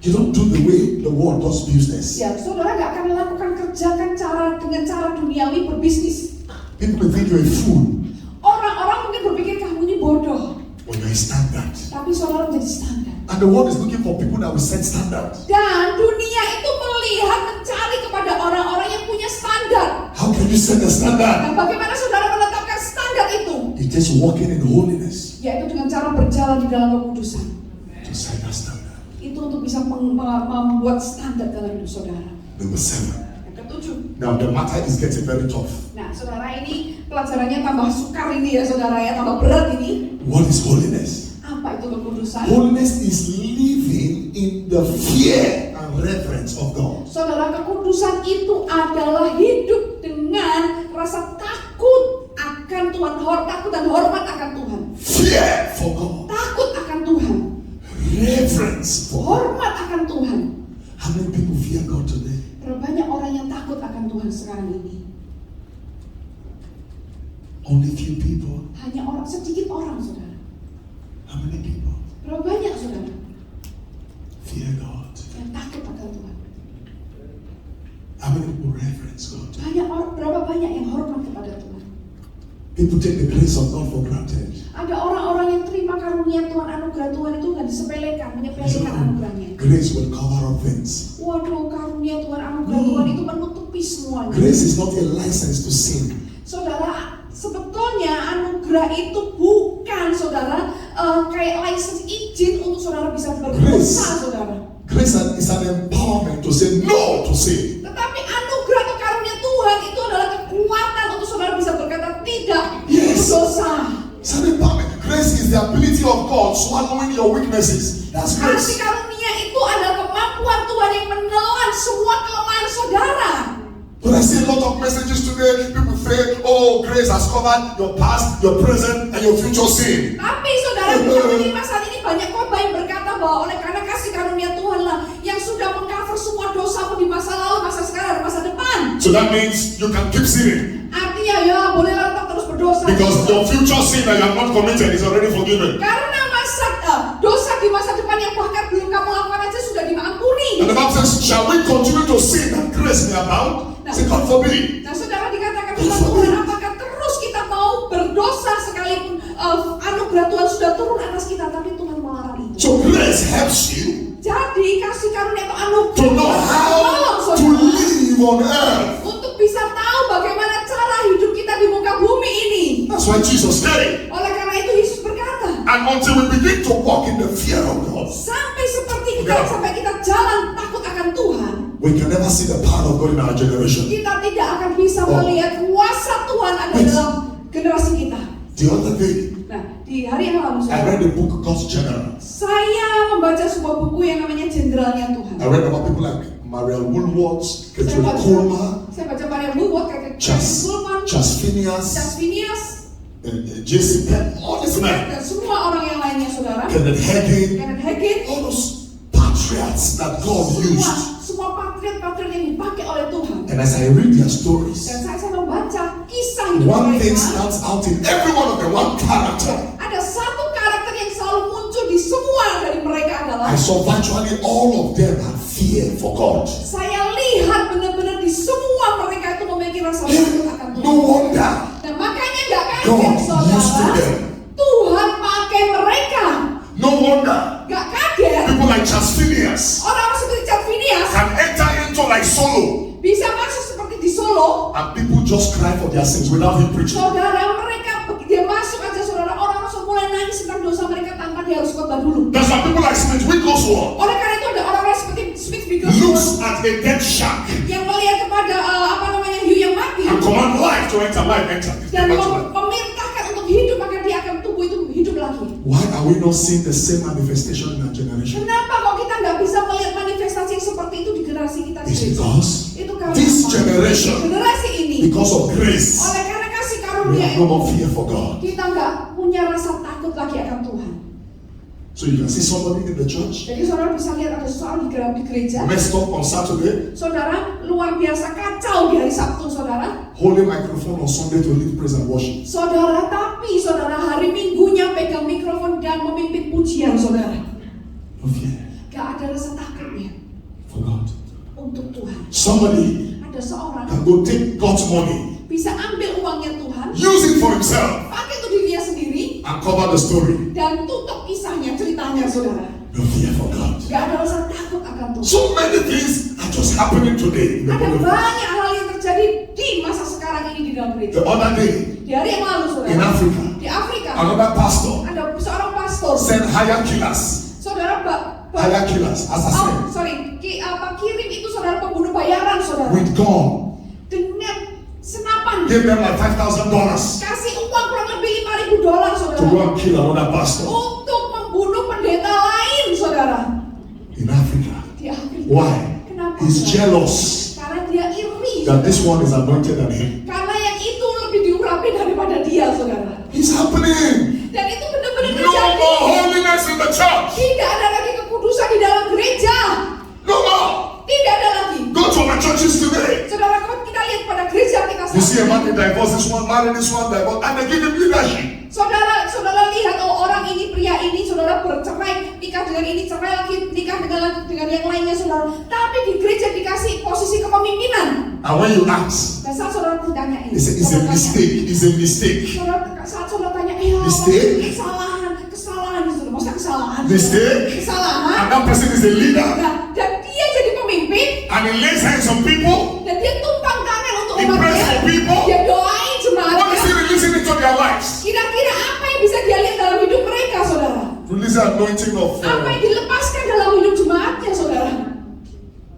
You don't do the way the world does business. Ya, saudara nggak akan melakukan kerjakan dengan cara duniawi berbisnis. People may think you're a fool Orang-orang mungkin berpikir kamu ini bodoh, when you're a standard. tapi saudara menjadi standar. And the world is looking for people that will set standards. Dan dunia itu melihat, mencari kepada orang-orang yang punya standar. How can you set a standard? Dan bagaimana saudara menetapkan standar itu? It's just walking in holiness Yaitu dengan cara berjalan di dalam kekudusan. to set that standard. Itu untuk bisa membuat standar dalam hidup saudara. Number 7. Yang ketujuh. Now the matter is getting very tough. Nah, saudara, ini pelajarannya tambah sukar ini ya, saudara ya, tambah berat ini. What is holiness? Apa itu kekudusan? Holiness is living in the fear and reverence of God. Saudara, kekudusan itu adalah hidup dengan rasa takut akan Tuhan, takut dan hormat akan Tuhan. Fear for God. Takut akan Tuhan, Reverence for God. hormat akan Tuhan. How many people fear God today? Berapa banyak orang yang takut akan Tuhan sekarang ini? Only few people. Hanya sedikit orang, saudara. How many people Berapa banyak, saudara, fear God? yang takut akan Tuhan? How many people reverence God? Berapa banyak yang hormat kepada Tuhan? People take the grace of God for granted. Ada orang-orang yang terima karunia Tuhan, anugerah Tuhan itu nggak disepelekan, menyepelekan anugerahnya. Grace will cover up things. Waduh, karunia Tuhan, anugerah Tuhan itu menutupi semuanya. Grace is not a license to sin. Saudara, sebetulnya anugerah itu bukan, saudara, kayak license izin untuk saudara bisa berdosa, saudara. Grace is an empowerment to say no to sin. Tetapi anugerah atau karunia Tuhan itu adalah kekuatan untuk saudara bisa berkata tidak Yes. berdosa. It's an empowerment. Grace is the ability of God swallowing your weaknesses. That's Kasih grace. karunia itu adalah kemampuan Tuhan yang menelan semua kelemahan saudara. But I see a lot of messages today. People say, oh, grace has covered your past, your present, and your future sin. Tapi saudara, kita menerima saat ini banyak khotbah yang berkata bahwa oleh karena kasih karunia Tuhan lah yang sudah mengcover semua dosamu di masa lalu, masa sekarang, dan masa depan. So So that means you can keep sinning. Artinya ya bolehlah tetap terus berdosa. Because your future sin that you have not committed is already forgiven. Karena dosa di masa depan yang bahkan belum kamu lakukan aja sudah diampuni. And the Bible says, shall we continue to sin that grace may abound? Say, God forbid. Nah, saudara, dikatakan Tuhan, apakah terus kita mau berdosa sekalipun anugerah Tuhan sudah turun atas kita, tapi Tuhan melarang itu. So grace helps you. Jadi kasih karunia itu anugerah To know how to live on earth. untuk bisa tahu bagaimana cara hidup kita di muka bumi ini. That's why Jesus said. Oleh karena itu Yesus berkata, And until we begin to walk in the fear of God, sampai kita jalan takut akan Tuhan, we can never see the power of God in our generation. kita tidak akan bisa melihat kuasa Tuhan ada dalam generasi kita. The other day, Nah, di hari yang lalu I read the book God's General. saya membaca sebuah buku yang namanya Jenderalnya Tuhan. I read about people like Mariel Woolworth, Catherine Colma, Saya baca Mariel Woolworth, Catherine Colma, Charles Phineas, Phineas, J.C. Penn, all these men, dan semua orang yang lainnya, saudara. Kenneth Hagin, Kenneth Hagin, all those patriots that God used. semua patriot-patriot yang dipakai oleh Tuhan. And as I read their stories, Dan saya membaca kisah hidup one thing mereka. stands out in every one of them, one character. Ada satu karakter yang selalu muncul di semua dari mereka adalah I saw virtually all of them had fear for God. saya lihat benar-benar di semua mereka itu memiliki rasa takut akan Tuhan. No wonder Dan makanya gak God kaget, used saudara, them. Tuhan pakai mereka. No wonder Gak kaget people like Charles Phineas orang seperti Charles Phineas can enter into like Solo, bisa masuk seperti di Solo. and people just cry for their sins without him preaching. Saudara, mereka dia masuk aja, saudara, orang langsung mulai nangis tentang dosa mereka tanpa dia harus khotbah dulu. There's some people like Smith Wigglesworth Oleh karena itu ada orang-orang seperti Smith looks Wigglesworth at a dead shark yang melihat kepada hiu yang mati and command life to enter, life enter. dan memerintahkan untuk hidup, maka dia akan tubuh itu hidup lagi. Why are we not seeing the same manifestation in our generation? Kenapa kok kita nggak bisa melihat manifestasi yang seperti itu di generasi kita It's sendiri? because Itu karena this apa? generation, Generasi ini, because of grace, oleh karena kasih we karunia have itu, no more fear for God. kita nggak punya rasa takut lagi akan Tuhan. So you can see somebody in the church Jadi saudara bisa lihat ada seseorang di gereja, messed up on Saturday, saudara, luar biasa kacau di hari Sabtu, saudara. holding microphone on Sunday to lead praise and worship. Saudara, tapi saudara hari Minggunya pegang mikrofon dan memimpin pujian, saudara. No fear Gak ada rasa takutnya for God. untuk Tuhan. Somebody Ada seorang can go take God's money, bisa ambil uangnya Tuhan, use it for himself, pakai untuk dirinya sendiri, and cover the story. dan tutup kisahnya, ceritanya, saudara. No fear for God. Gak ada rasa takut akan Tuhan. So many things are just happening today in the Ada body of Christ. banyak hal yang terjadi di masa sekarang ini di dalam gereja. The other day Di hari yang lalu, saudara, in Africa, di Afrika, another pastor ada seorang pastor, sent hire killers, saudara, hire killers, assassin, kirim itu saudara pembunuh bayaran, saudara, with gun, dengan senapan, gave them like $5,000 kasih uang kurang lebih $5,000, to go saudara, and kill another pastor untuk membunuh pendeta lain, saudara, in Africa. di Afrika. Why? Kenapa? He's saudara? jealous Karena dia iri, that this one is anointed than him. karena yang itu lebih diurapi daripada dia, saudara. It's happening. Dan itu benar-benar No terjadi. more holiness in the church. Tidak ada lagi kekudusan di dalam gereja. No more. Tidak ada lagi. Go to my churches today. Saudara, kalau kita lihat pada gereja kita You see a man saat ini, divorce this one, marry this one, divorce, and they give him leadership. saudara lihat, oh orang ini, pria ini, saudara bercerai, nikah dengan ini, cerai lagi, nikah dengan yang lainnya, saudara. Tapi di gereja dikasih posisi kepemimpinan. And when you ask, Dan saat saudara ditanya ini, it's a mistake. It's a mistake. Saat saudara tanya, Mistake? kesalahan, saudara, masa kesalahan? Mistake? Kesalahan. And that person is a leader. Nah, dan dia jadi pemimpin, And he lays hands on people. dan dia tumpang tangan untuk He prays umatnya. for people. Dia doain What is jemaatnya. he releasing into their lives? Kira-kira apa yang bisa dia lihat dalam hidup mereka, saudara? Release the anointing of Apa yang dilepaskan dalam hidup jemaatnya, saudara?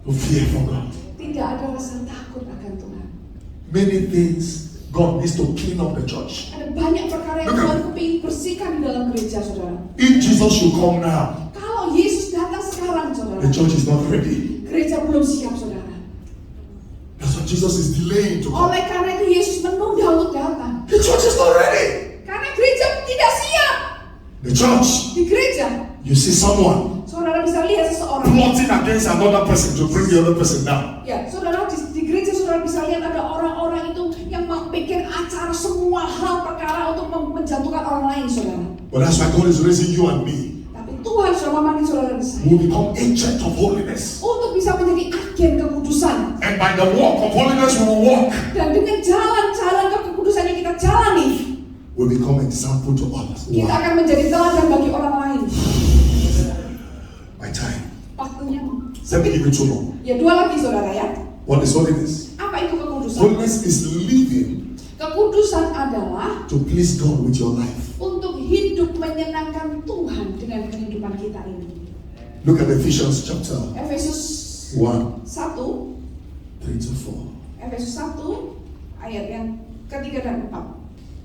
fear for God. Tidak ada rasa takut akan Tuhan. Many things God needs to clean up the church. Ada banyak perkara yang Tuhan kepingin bersihkan di dalam gereja, saudara. If Jesus should come now, Kalau Yesus datang sekarang, saudara, the church is not ready. gereja belum siap, saudara. That's why Jesus is delaying to come. Oleh karena itu Yesus menunda untuk datang. The church is not ready. Karena gereja tidak siap. The church, Di gereja, you see someone saudara bisa lihat seseorang. plotting against another person to bring the other person down. Ya, saudara, di gereja saudara bisa lihat ada orang-orang itu yang bikin acara semua hal perkara untuk menjatuhkan orang lain, saudara. But that's why God is raising you and me. Tapi Tuhan sudah memanggil saudara dan saya We become agent of holiness. untuk bisa menjadi agen kekudusan. And by the walk of holiness we will walk. Dan dengan jalan-jalan kekudusan yang kita jalani, We become example to others. kita Why? akan menjadi teladan bagi orang lain. My time. Waktunya Let me give you two more. ya, 2 lagi saudara ya. What is holiness? Apa itu kekudusan? Holiness is living Kekudusan adalah to please God with your life. untuk hidup menyenangkan Tuhan dengan kehidupan kita ini. Look at Ephesians chapter Efesus 1, 1, 3 to 4. Efesus 1 ayat yang ketiga dan 4.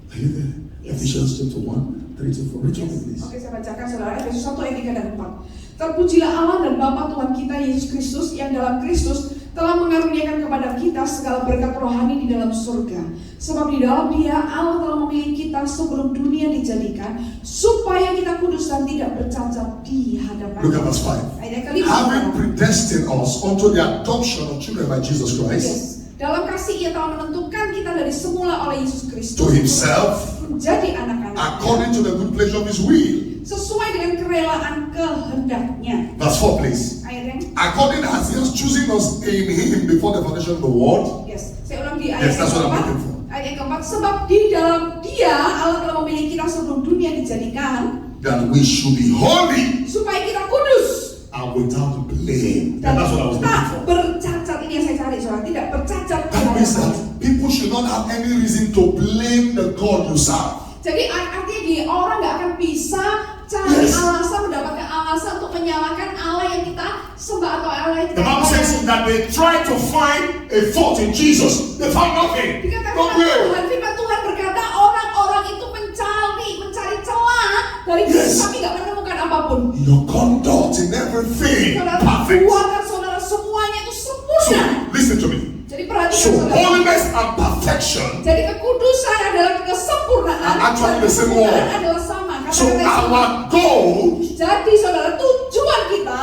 Are you there? Yes. Ephesians chapter 1, 3 to 4. Read with me, please. Oke, saya bacakan saudara. Efesus 1 ayat 3 dan 4. Terpujilah Allah dan Bapa Tuhan kita Yesus Kristus yang dalam Kristus telah mengaruniakan kepada kita segala berkat rohani di dalam surga. Sebab di dalam Dia Allah telah memilih kita sebelum dunia dijadikan supaya kita kudus dan tidak bercacat di hadapan. Look at verse 5. Ayat yang kelima. Having predestined us unto the adoption of children by Jesus Christ Yes. Dalam kasih Ia telah menentukan kita dari semula oleh Yesus Kristus to Himself menjadi anak-anak according to the good pleasure of His will. sesuai dengan kerelaan kehendaknya. Verse 4, please. Ayat yang According as He has chosen us in Him before the foundation of the world. yes, saya ulang di ayat Yes, that's what I'm yang looking keempat. for. Ayat yang keempat, sebab di dalam Dia Allah telah memilih kita sebelum dunia dijadikan That we should be holy supaya kita kudus and without blame. dan And that's what I was looking tak for. bercacat. Ini yang saya cari, saudara, tidak bercacat. That means that people should not have any reason to blame the God you serve. Jadi artinya gini, orang nggak akan bisa cari Yes. alasan, mendapatkan alasan untuk menyalahkan Allah yang kita sembah atau Allah yang The kita Bible says that they tried to find a fault in Jesus. They found nothing. Dikatakan No oleh way. Tuhan, firman Tuhan berkata orang-orang itu mencari celah dari Yesus, Yes. tapi nggak menemukan apapun. Your conduct in everything Saudara, perfect. perbuatan saudara semuanya itu So sempurna. listen to me. Jadi perhatikan So saudara. holiness and perfection. Jadi kekudusan adalah kesempurnaan. Are actually dan the same kesempurnaan word. adalah sama. So Kata-kata yang sama. our goal Jadi saudara, tujuan kita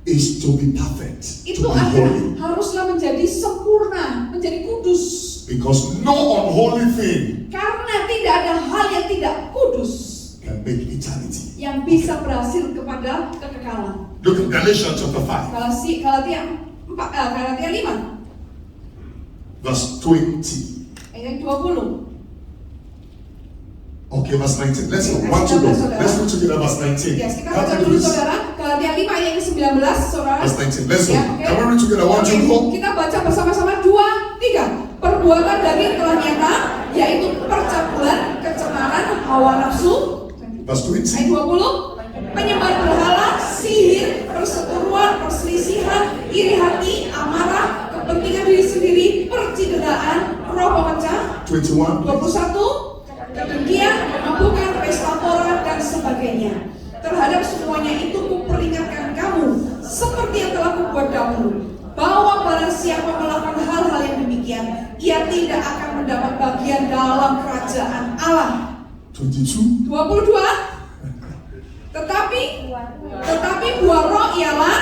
is to be perfect, itu to be holy. haruslah menjadi sempurna, menjadi kudus. Because no unholy thing Karena tidak ada hal yang tidak kudus can make eternity. yang bisa berhasil kepada kekekalan. Look at Galatians chapter 5, Galatia 5 verse 20. ayat 20. Okay, verse 19. Let's go. Okay, 1 to go. saudara. Let's go together, verse 19. Yes, kita Can baca we do dulu this? saudara. Galatia 5 ayat yang 19, saudara. Verse 19. Let's go. Ya, oke. Can we read together? 1, 2, go. Kita baca bersama-sama 2, 3. Perbuatan daging telah nyata, yaitu percabulan, kecemaran, hawa nafsu. Verse 20. Ayat 20. Penyembah berhala, sihir, perseteruan, perselisihan, iri hati, amarah, kepentingan diri sendiri, percideraan, roh pemecah. 21. 21. Kedengkian, kemabukkan, pesta pora, dan sebagainya. Terhadap semuanya itu kuperingatkan kamu, seperti yang telah kubuat dahulu, bahwa barang siapa melakukan hal-hal yang demikian, ia tidak akan mendapat bagian dalam kerajaan Allah. 22. 22. Tetapi buah roh ialah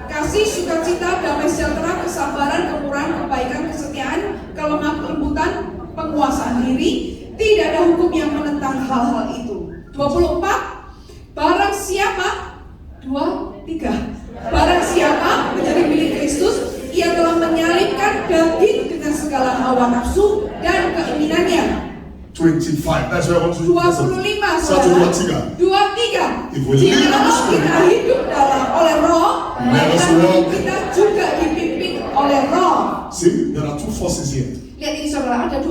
kasih, sukacita, damai sejahtera, kesabaran, kemurahan, kebaikan, kesetiaan, kelemah lembutan, penguasaan diri. Tidak ada hukum yang menentang hal-hal itu. 24. Barang siapa menjadi milik Kristus, ia telah menyalibkan daging dengan segala hawa nafsu dan keinginannya. 25. That's where I want to 25, saudara. saudara. 23. If we live in the Jikalau Spirit, kita hidup oleh roh, let us maka walk. kita juga dipimpin oleh roh. See, there are two forces here. Lihat ini saudara, ada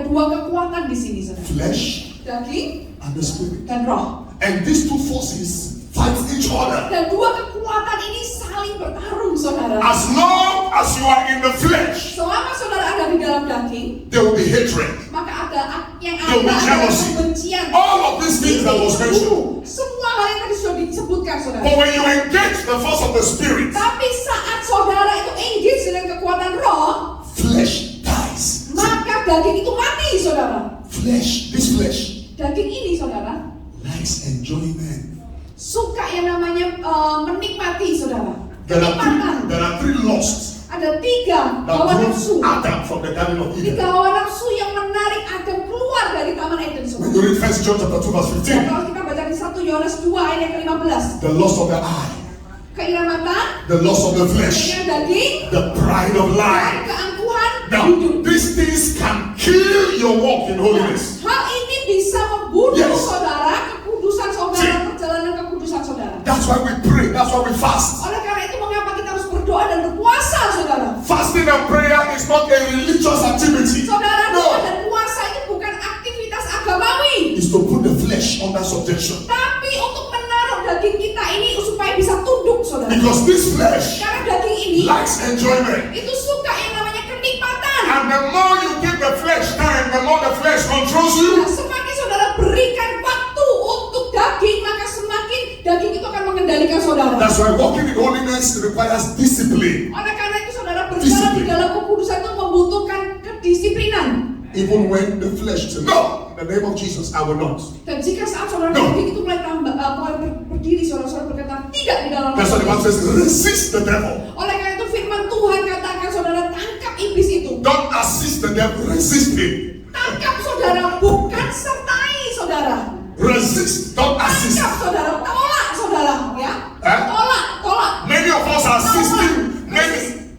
dua kekuatan di sini saudara. Flesh Daging and the spirit. dan roh. And these two forces fight each other. Dan dua kekuatan ini saling bertarung saudara. As long as you are in the flesh, Selama saudara ada di dalam daging, there will be hatred. maka ada yang There will be ada jealousy. kebencian. All of these things that was mentioned. Semua hal yang tadi sudah disebutkan saudara. But when you engage the force of the spirit, Tapi saat saudara itu engage dengan kekuatan roh, flesh dies. maka daging itu mati saudara. This flesh Daging ini saudara likes enjoyment. suka yang namanya menikmati saudara. There Kenikmatan. are three lusts. Ada 3 that hawa drove nafsu. Adam from the Garden of 3 Eden. hawa nafsu yang menarik Adam keluar dari Taman Eden. When you read 1 John chapter 2 verse Dan 15, kalau kita baca di 1 Yohanes 2 ayat yang ke-15, the lust of the eye, keinginan mata, the lust of the flesh, keinginan daging, the pride of dan life. keangkuhan Now, hidup. these things can kill your walk in holiness. Hal ini bisa membunuh Yes. saudara, kekudusan saudara, See. perjalanan kekudusan saudara. That's why we pray. That's why we fast. Oleh karena itu mengapa kita harus berdoa dan berpuasa, saudara? Fasting and prayer is not a religious activity. Saudara, doa No, dan puasa itu bukan aktivitas agamawi, it's to put the flesh under subjection. tapi untuk menaruh daging kita ini supaya bisa tunduk, saudara. Because this flesh Karena daging ini likes enjoyment. itu suka yang namanya kenikmatan. And the more you give the flesh time, the more the flesh controls Nah, you. semakin saudara berikan waktu untuk daging, maka semakin daging itu akan mengendalikan saudara. That's why walking in holiness requires discipline. Oleh karena itu saudara berjalan di dalam kekudusan itu membutuhkan kedisiplinan. Even when the flesh says, no, in the name of Jesus, I will not. Dan jika saat saudara No. daging itu mulai berdiri, saudara berkata tidak di dalam That's why the nama Bible says, resist the devil. Oleh karena itu firman Tuhan katakan saudara tangkap iblis itu. Don't assist the devil, resist him. Tangkap saudara, bukan sertai saudara. Resist, don't assist. Tangkap saudara, tolak saudara, ya. Eh? Tolak. Many of us are assisting,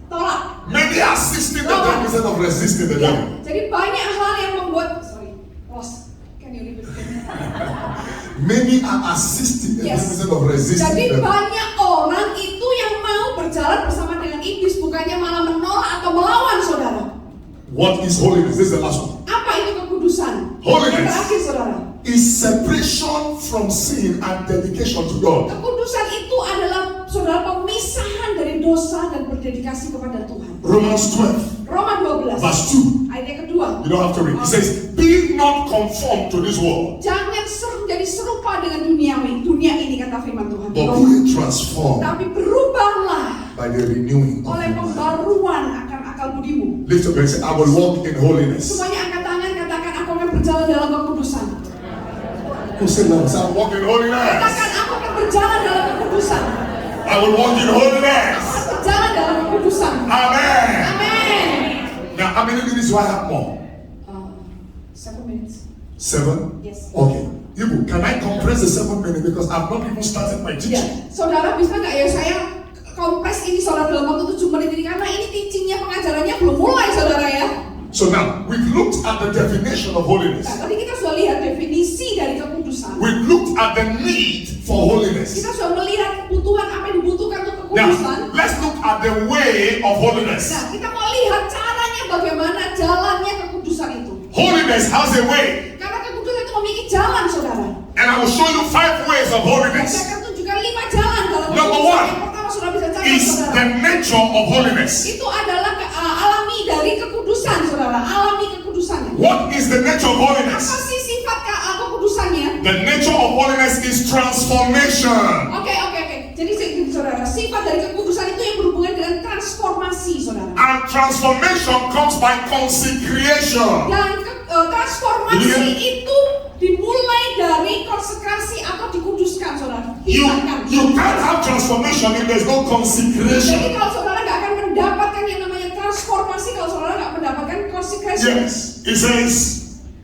Tolak. many are assisting the devil instead of resisting the Ya, devil. jadi banyak hal yang membuat Ross, can you repeat again? Many are assisting the devil Yes. instead of resisting Jadi the devil. banyak orang itu yang mau berjalan bersama dengan iblis, bukannya malah menolak atau melawan saudara. What is holiness? This is the last one. Apa itu kekudusan? Holiness. Yang terakhir saudara. Is separation from sin and dedication to God. Kekudusan itu adalah saudara pemisahan dari dosa dan berdedikasi kepada Tuhan. Romans 12, Roma 12 verse 2. ayat yang kedua. You don't have to read. It says, be not conformed to this world, Jangan jadi serupa dengan dunia ini kata firman Tuhan. but be transformed Tapi berubahlah by the renewing of oleh your mind. pembaruan akan akal budimu. Lift up and say, I will walk in holiness. Semuanya angkat tangan, katakan aku akan berjalan dalam kekudusan. Who said that? Say, I will walk in holiness. Katakan aku akan berjalan dalam kekudusan. I will walk in holiness. Berjalan dalam kekudusan. Amen. Amin. Now, how many minutes do I have more? 7 minutes. 7? Yes. Okay. Ibu, can I compress the 7 minutes because I've not even started my Ya, teaching? saudara bisa nggak ya saya kompres ini saudara dalam waktu 7 menit ini karena ini teachingnya pengajarannya belum mulai saudara ya. So now, we've looked at the definition of holiness. Nah, tadi kita sudah lihat definisi dari kekudusan. We've looked at the need for holiness. Kita sudah melihat kebutuhan apa yang dibutuhkan untuk kekudusan. Now, let's look at the way of holiness. Nah, kita mau lihat caranya bagaimana jalannya kekudusan itu. Holiness has a way, Karena kekudusan itu memiliki jalan, saudara. and I will show you 5 ways of Dan holiness. saya akan tunjukkan 5 jalan dalam Number kekudusan. one Yang pertama sudah bisa catat, Is saudara. the nature of holiness. Itu adalah alami dari kekudusan, saudara. Alami kekudusannya. What is the nature of Apa holiness? sih sifat kekudusannya? The nature of holiness is transformation. Oke. Jadi saudara, sifat dari kekudusan itu yang berhubungan dengan transformasi, saudara. And transformation comes by consecration. Dan transformasi itu dimulai dari konsekrasi atau dikuduskan, saudara. You Hilangkan. can't have transformation if there's no Jadi consecration. kalau saudara nggak akan mendapatkan yang namanya transformasi kalau saudara nggak mendapatkan konsekrasi. Yes, it says,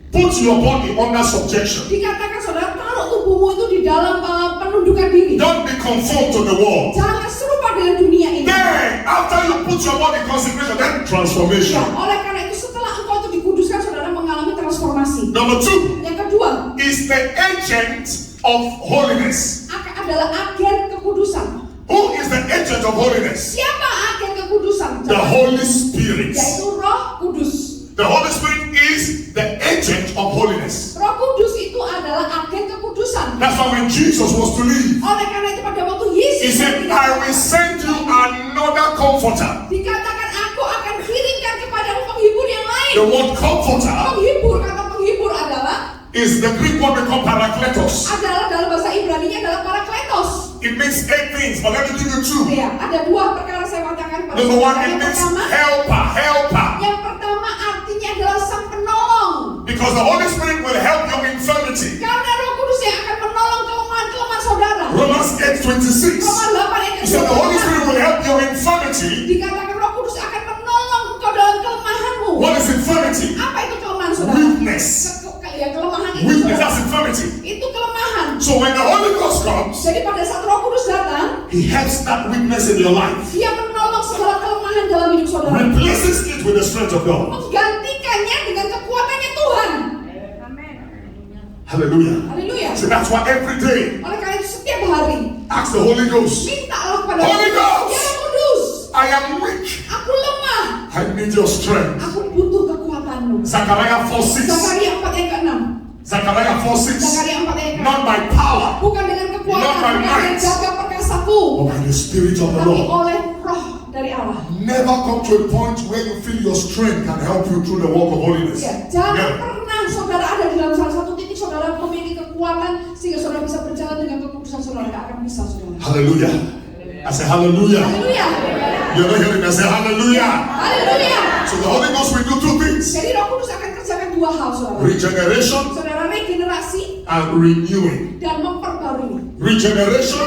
put your body under subjection. Dikatakan saudara taruh tubuhmu itu di dalam penundukan diri. Don't be conformed to the world. Jangan serupa dengan dunia ini. Then, after you put your body in consecration, then Ya, transformation. oleh karena itu setelah engkau itu dikuduskan, saudara mengalami transformasi. Number 2 Yang kedua is the agent of holiness. adalah agen kekudusan. Who is the agent of holiness? Siapa agen kekudusan? The Holy Spirit. Yaitu Roh Kudus. The Holy Spirit is the agent of holiness. Roh Kudus itu adalah agen kekudusan. That's why when Jesus was to leave, Oleh karena itu pada waktu he Yesus said, I will send you another comforter. dikatakan aku akan kirimkan kepadamu penghibur yang lain. The word comforter Kata penghibur adalah is the Greek word we call parakletos. dalam bahasa Ibrani-nya adalah parakletos. It means 8 things, but let me give you 2. Ya, ada 2 perkara saya katakan pada Number 1, saudara. it Yang means pertama, helper. yang pertama artinya adalah sang penolong. Because the Holy Spirit will help your infirmity. Karena Roh Kudus yang akan menolong kelemahan saudara. Romans 8:26. Roma 8 ayat He said the Holy 22. Spirit will help your infirmity. Dikatakan Roh Kudus akan He helps that weakness in your life. Dia menolong segala kelemahan dalam hidup saudara. Replaces it with the strength of God. Menggantikannya dengan kekuatannya Tuhan. Hallelujah. Haleluya. So that's why every day, Oleh karena itu setiap hari ask the Holy Ghost, mintalah kepada Holy Ghost. Ya Roh Kudus, I am weak. aku lemah. I need your strength. Aku butuh kekuatanmu. Zechariah 4:6. Zakaria 4 ayat ke-6. Zechariah 4:6. Zakaria 4 ayat ke-6. Not by power, Bukan dengan kekuatan, Not by bukan dengan might. gagah perkasaku, but by the Spirit of the tapi Lord. oleh Roh dari Allah. Never come to a point where you feel your strength can help you through the walk of holiness. Ya, jangan Never. pernah saudara ada di dalam salah satu titik saudara memiliki kekuatan sehingga saudara bisa berjalan dengan kekudusan saudara. Tidak akan bisa saudara. Hallelujah. I say hallelujah. Haleluya. You're not hearing me. I say hallelujah. Haleluya. So the Holy Ghost will do two things. Jadi Roh Kudus akan kerjakan dua hal saudara. Regeneration Saudara regenerasi and renewing. dan memperbarui. Regeneration,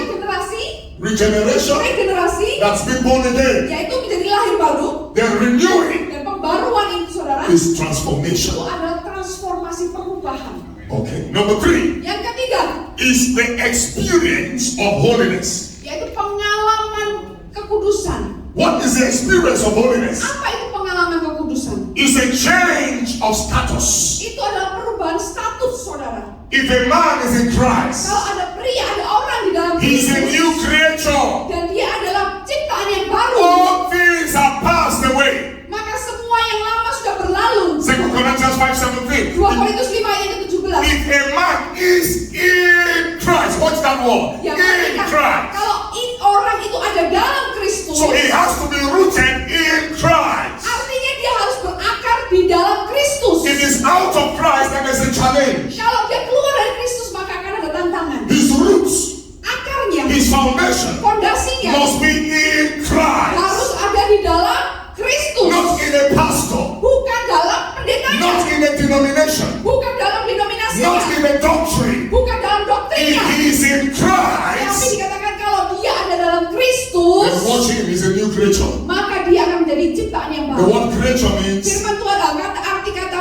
Regenerasi that's been born again. yaitu menjadi lahir baru, Then renewing dan pembaruan itu saudara is itu transformation. adalah transformasi perubahan. Okay. Number 3 Yang ketiga is the experience of holiness. yaitu pengalaman kekudusan. What is the experience of holiness? Apa itu pengalaman kekudusan? It's a change of status. Itu adalah perubahan status saudara. If a man is in Christ, Kalau ada pria, ada orang di dalam he's a Kristus, new creature. dan dia adalah ciptaan yang baru, All things are passed away. maka semua yang lama sudah berlalu. 2 Corinthians 5:17. 2 Korintus 5 ayat ke-17. If a man is in Christ, what's that word? Ya, In Christ. kalau orang itu ada dalam Kristus, So he has to be rooted in Christ. artinya dia harus berakar di dalam Kristus. If he's out of Christ, then there's a challenge. Kalau dia keluar dari Kristus, maka akan ada tantangan. His roots, Akarnya, his foundation fondasinya must be in Christ. harus ada di dalam Kristus, Not in a pastor, bukan dalam pendetanya, not in a denomination, bukan dalam denominasinya, not in a doctrine. bukan dalam If doktrinnya. he is in Tapi Christ, dikatakan kalau dia ada dalam then Kristus, watch him, he's a new creature. maka dia akan menjadi ciptaan yang The baru. word creature means Firman Tuhan adalah arti kata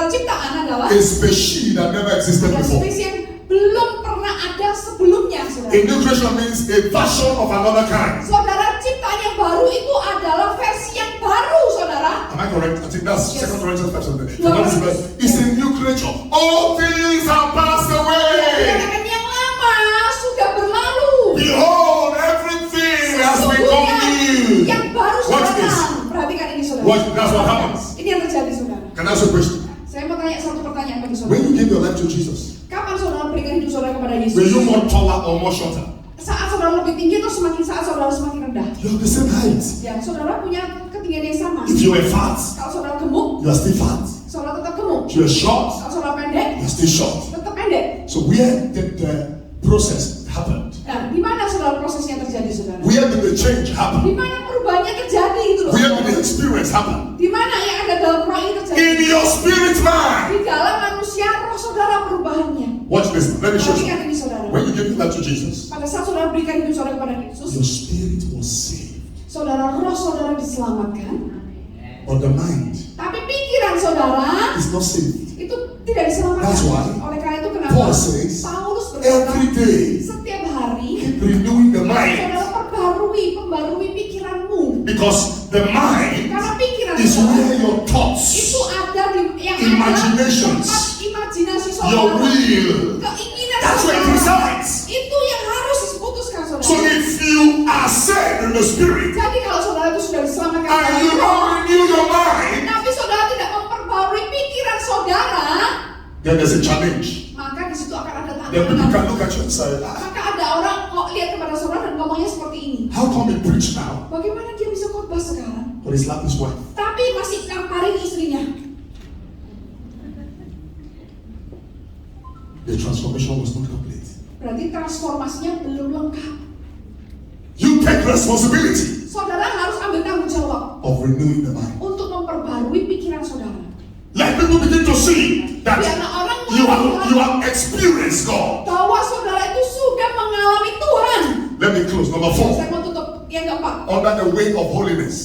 ciptaan adalah a species that never existed ada before. spesies yang belum pernah ada sebelumnya, A saudara. new creation means a version of another kind. Saudara, ciptaan yang baru itu adalah versi yang baru, saudara. Am I correct? I think that's Yes. 2 Corinthians 5:17. Yeah. It's a new creature. All things are passed away. Dikatakan yang lama sudah berlalu. Behold, everything has become new. Yang baru sudah Watch this. datang. Perhatikan ini, saudara. That's what happens. Ini yang terjadi, saudara. Can I ask you a question? Saya mau tanya satu pertanyaan bagi saudara. When you give your life to Jesus, Kapan saudara berikan hidup saudara kepada Yesus? were you more taller or more shorter? Saat saudara lebih tinggi atau saat saudara semakin rendah? You have the same height. Ya, saudara punya ketinggian yang sama. If you were fat, Kalau saudara gemuk, you are still fat. saudara tetap gemuk. If you are short, Kalau saudara pendek, you are still short. tetap pendek. So where did the process happen? Nah, di mana saudara prosesnya terjadi, saudara? Where did the change Di happen? mana perubahannya terjadi itu loh? Where did the experience happen? Di mana yang ada dalam roh ini terjadi? In your spirit man. Di dalam manusia roh saudara perubahannya. Watch this. Let me show you. Perhatikan ini, saudara. When you give your life to Jesus, Pada saat saudara berikan hidup saudara kepada Yesus, your spirit was saved, saudara roh saudara diselamatkan, but the mind tapi pikiran saudara is not saved. itu tidak diselamatkan. That's why Oleh karena itu kenapa Paul says, Paulus berkata, every day setiap hari keep renewing the mind, saudara pembarui pikiranmu. because the mind Karena pikiran is saudara where your itu thoughts, ada di yang Imaginations. ada tempat imajinasi your saudara, will, keinginan that's where it saudara. resides. Itu yang harus diputuskan So saudara. if you are saved in the spirit Jadi kalau saudara itu sudah diselamatkan and you oleh roh, don't renew your mind, tapi saudara tidak memperbarui pikiran saudara, then there's a challenge. maka di situ akan ada Then people tantangan. can look at you and say, Maka ada orang kok lihat kepada saudara dan ngomongnya seperti ini. how come he preach now, Bagaimana dia bisa khotbah sekarang? but he slapped his wife? Tapi masih namparin istrinya. The transformation was not complete. Berarti transformasinya belum lengkap. You take responsibility Saudara harus ambil tanggung jawab of renewing the mind. untuk memperbarui pikiran saudara. Let people begin to see that Biarlah orang you have experienced God. bahwa saudara itu sudah mengalami Tuhan. Let me close. Number 4. Saya mau tutup yang keempat. Under the way of holiness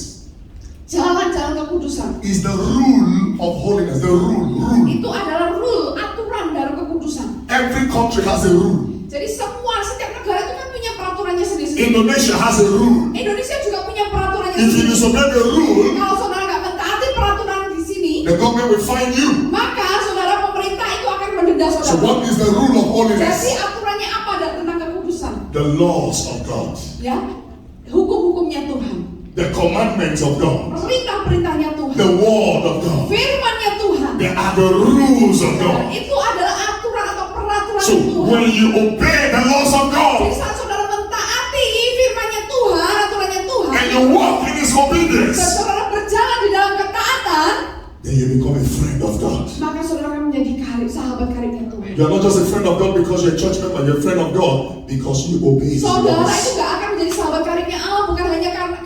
Jalan-jalan kekudusan. is the rule of holiness. The rule. Itu adalah rule, aturan dalam kekudusan. Every country has a rule. Jadi setiap negara itu kan punya peraturan peraturannya sendiri-sendiri. Indonesia has a rule. Indonesia juga punya peraturannya If you sendiri. disobey the rule, Kalau saudara nggak mentaati peraturan di sini, the government will fine you. maka saudara pemerintah itu akan mendenda So saudara. what is the rule of Jadi holiness? aturannya apa dan tentang kekudusan? The laws of God, Ya, hukum-hukumnya Tuhan, the commandments of God, perintah-perintahnya Tuhan, the word of God. firman-Nya Tuhan. There are the rules of God. Itu adalah aturan atau peraturan So Tuhan. when you obey the laws of Jadi God saat saudara mentaati firman-Nya Tuhan, aturannya Tuhan, and you walk in His dan obedience, saudara berjalan di dalam ketaatan, then you become a friend of God. maka saudara akan menjadi sahabat karibnya Tuhan. You are not just a friend of God because you're a church member. You're a friend of God because you obey His Saudara itu laws. gak akan menjadi sahabat karibnya Allah bukan hanya karena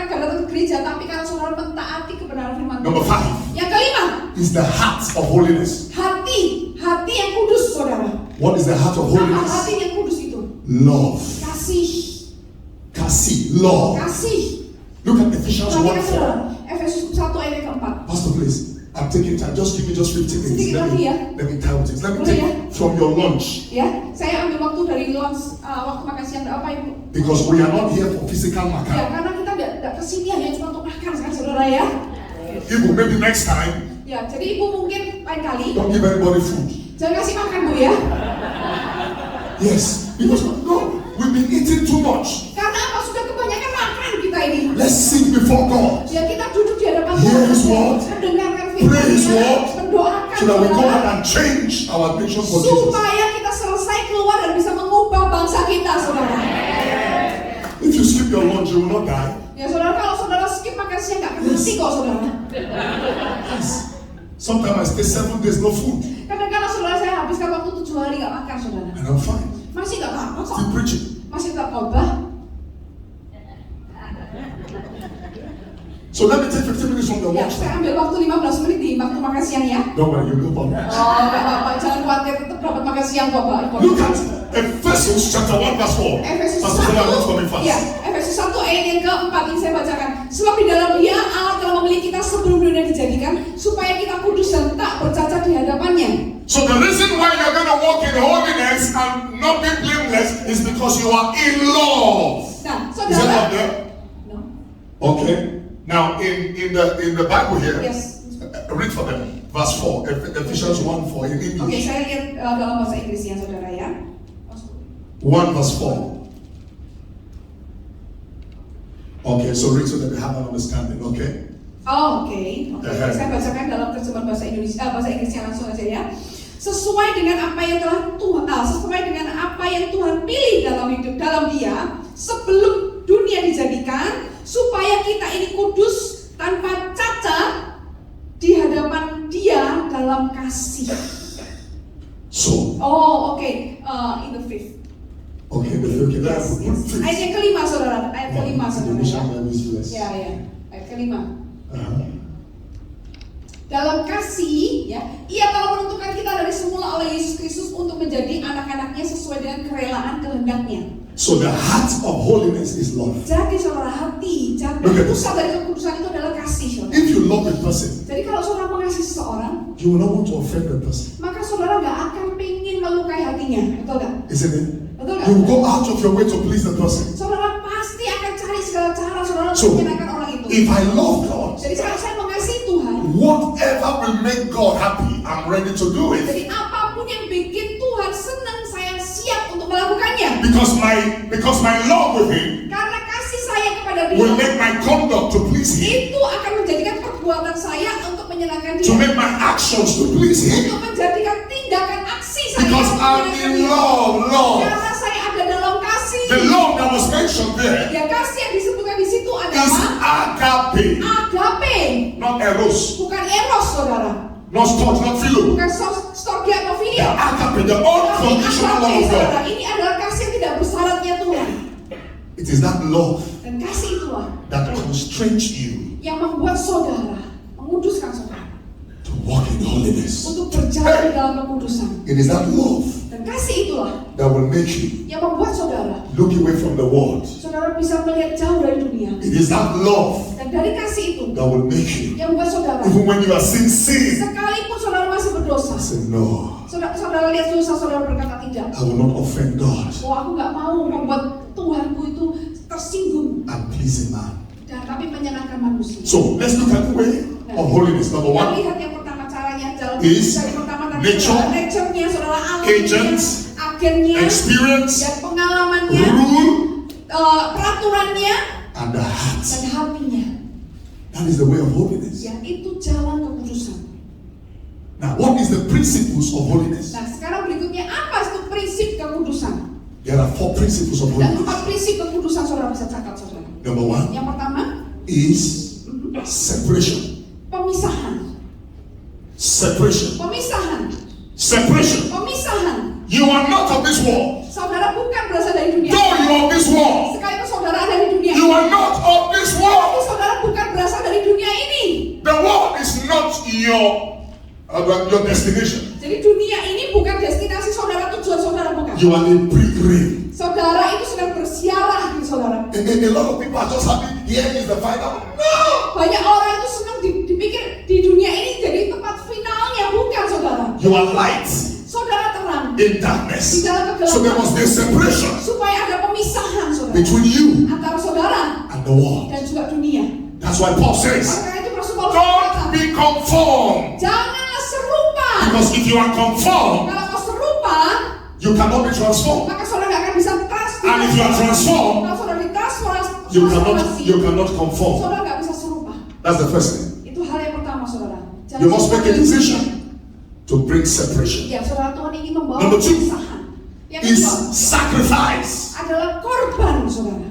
gak datang ke gereja, tapi karena saudara mentaati kebenaran firman Number Tuhan. 5 Yang kelima, is the heart of holiness. hati yang kudus, saudara. What is the heart of Apa holiness? hati yang kudus itu? Love. Kasih. Love. Kasih. Look at Ephesians 1:4. Perhatikan saudara, Efesus 1 ayat yang keempat. Pastor, please. I'm taking time. Just give me just 15 minutes. Sedikit lagi ya. Let me time things. Let me Boleh take ya? from your lunch. Ya, saya ambil waktu dari lunch, waktu makan siang apa ibu? Because we are not here for physical Ya, makan. karena kita tidak kesini hanya cuma untuk makan, kan saudara ya. Ibu, maybe next time, Ya, jadi ibu mungkin lain kali don't give anybody food. jangan kasih makan bu ya. Yes. Because, no, we've been eating too much. Karena apa? Sudah kebanyakan makan kita ini. Let's sit before God. Ya kita duduk di hadapan Hear Tuhan, His word. mendengarkan Pray His firman-Nya, word. mendoakan So that we go saudara, out and change our nation for Jesus. supaya kita selesai keluar dan bisa mengubah bangsa kita, saudara. If you skip your lunch, you will not die. Ya saudara, kalau saudara skip makan siang nggak akan mati kok, saudara. Yes. Sometimes I stay 7 days no food. Kadang-kadang saudara saya habiskan waktu 7 hari nggak makan, saudara. And I'm fine. Masih nggak apa-apa kok. Still preaching. Masih tetap khotbah. So let me take 15 minutes from your Ya, lunch saya time. ambil waktu 15 menit di waktu makan siang ya. Don't worry, you go on. Oh, nggak apa-apa, jangan khawatir, tetap dapat makan siang kok, Pak. Look at Ephesians chapter 1 verse 4. Efesus Pastor Sola, let's 1, come in fast. ya, Efesus 1 ayat yang keempat ini saya bacakan. Sebab di dalam Dia Allah telah memilih kita sebelum dunia dijadikan, supaya kita kudus dan tak bercacat di hadapannya. So the reason why you're going to walk in holiness and not be blameless is because you are in love. Nah, Is that up saudara. there? No. Okay. Now in the Bible here, Yes. read for them verse 4, Ephesians 1:4 in English. Oke, saya lihat dalam bahasa Inggris ya, saudara ya. 1 verse 4. Okay, so read so that we have an understanding. Okay. Oh, oke. Saya bacakan dalam terjemahan bahasa Indonesia, bahasa Inggrisnya langsung aja ya. Sesuai dengan apa yang Tuhan pilih dalam Dia sebelum dunia dijadikan, supaya kita ini kudus tanpa cacat di hadapan Dia dalam kasih. So, Oh, oke. In the fifth. okay, Yes, yes. Ayat yang kelima, saudara. Ayat kelima, saudara. Ya, ya. Ayat kelima. Dalam kasih, ya, Ia telah menentukan kita dari semula oleh Yesus Kristus untuk menjadi anak-anaknya sesuai dengan kerelaan kehendak-Nya. So the heart of holiness is love. Jadi saudara, hati, pusat dari kekudusan itu adalah kasih, saudara. If you love a person, Jadi kalau saudara mengasihi seseorang, you will not want to offend the person. maka saudara gak akan pengen melukai hatinya, betul gak? Isn't it? Betul gak? You will go out of your way to please the person. Saudara pasti akan cari segala cara saudara So, untuk menyenangkan orang itu. if I love God, Jadi kalau saya mengasihi Tuhan, whatever will make God happy, I'm ready to do it. jadi apapun yang bikin Tuhan senang, saya siap untuk melakukannya. Because my love with Him Karena kasih saya kepada will Dia, make my conduct to please Him, itu akan menjadikan perbuatan saya untuk menyenangkan to Dia, make my actions to please Him. untuk menjadikan tindakan aksi saya Because untuk I'm menyenangkan in Dia. love. Karena saya ada dalam kasih. The love that was mentioned there Ya, kasih yang disebutkan di situ is adalah agape, agape, not eros, bukan eros, saudara. not storge, not philo. Bukan storge atau The filia. agape, the Tapi unconditional love agape, of God. saudara, ini adalah kasih yang tidak bersyaratnya Tuhan. It is that love Dan kasih itulah that constrains you yang membuat saudara, menguduskan saudara to walk in holiness. untuk berjalan di dalam kekudusan. It is that love Dan kasih itulah that will make you yang membuat saudara, look away from the world. saudara bisa melihat jauh dari dunia. It is that love Dan dari kasih itu that will make you, yang membuat saudara, even when you are sin, sekalipun saudara masih berdosa, say no, saudara lihat dosa, saudara berkata tidak. I will not offend God. Oh, aku nggak mau membuat please a man. Dan tapi menyenangkan manusia. So let's look at the way of holiness. Number Kita one lihat yang pertama caranya jalan is dari pertama tadi nature, nature-nya saudara, agents, agennya, experience, dan pengalamannya, rule, peraturannya, and the heart. dan hatinya. That is the way of holiness. Ya, itu jalan kekudusan. Now, what is the principles of holiness? Nah, sekarang berikutnya apa itu prinsip kekudusan? There are 4 principles of Dan 4 holiness. prinsip kekudusan saudara bisa catat saudara. Number 1 Yang pertama, is separation. pemisahan. Separation. Pemisahan. Separation. Pemisahan. You are not of this world. Saudara bukan berasal dari dunia. Though you are of this world, Sekalipun saudara ada di dunia you ini, are not of this tapi world. saudara bukan berasal dari dunia ini. The world is not your destination. Jadi dunia ini bukan destinasi saudara, tujuan saudara bukan. You are a pilgrim. Saudara itu sedang bersiarah gitu saudara. A lot of people are just happy. Here is the final. No. Banyak orang itu senang dipikir di dunia ini jadi tempat finalnya, bukan saudara. You are light Saudara terang in darkness. di dalam kegelapan. So there must be a separation Supaya ada pemisahan saudara between you antara saudara and the world. dan juga dunia. That's why Paul says, Oleh karena itu Rasul Paulus don't berkata, be conformed. janganlah serupa. Because if you are conformed, Kalau kau serupa, you cannot be transformed. maka saudara nggak akan bisa transformasi. And if you are transformed, Kalau saudara ditransformasi, you cannot conform. saudara nggak bisa serupa. That's the first thing. Itu hal yang pertama saudara. Jangan You must serupa make a dengan decision dunia. to bring separation. Ya saudara, Tuhan ingin membawa Number 2 pemisahan. Yang is kedua sacrifice. adalah korban saudara.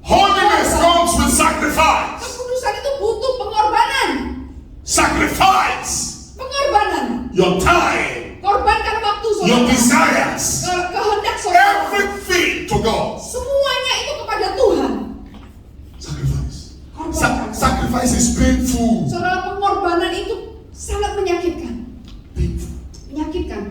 Holiness comes with sacrifice. Kekudusan itu butuh pengorbanan. Sacrifice Pengorbanan. your time, Korbankan waktu your saudara. desires, Kehendak saudara. everything to God. Semuanya itu kepada Tuhan. Sacrifice. Korbankan. Sacrifice is painful. Saudara, pengorbanan itu sangat menyakitkan. Painful. Menyakitkan.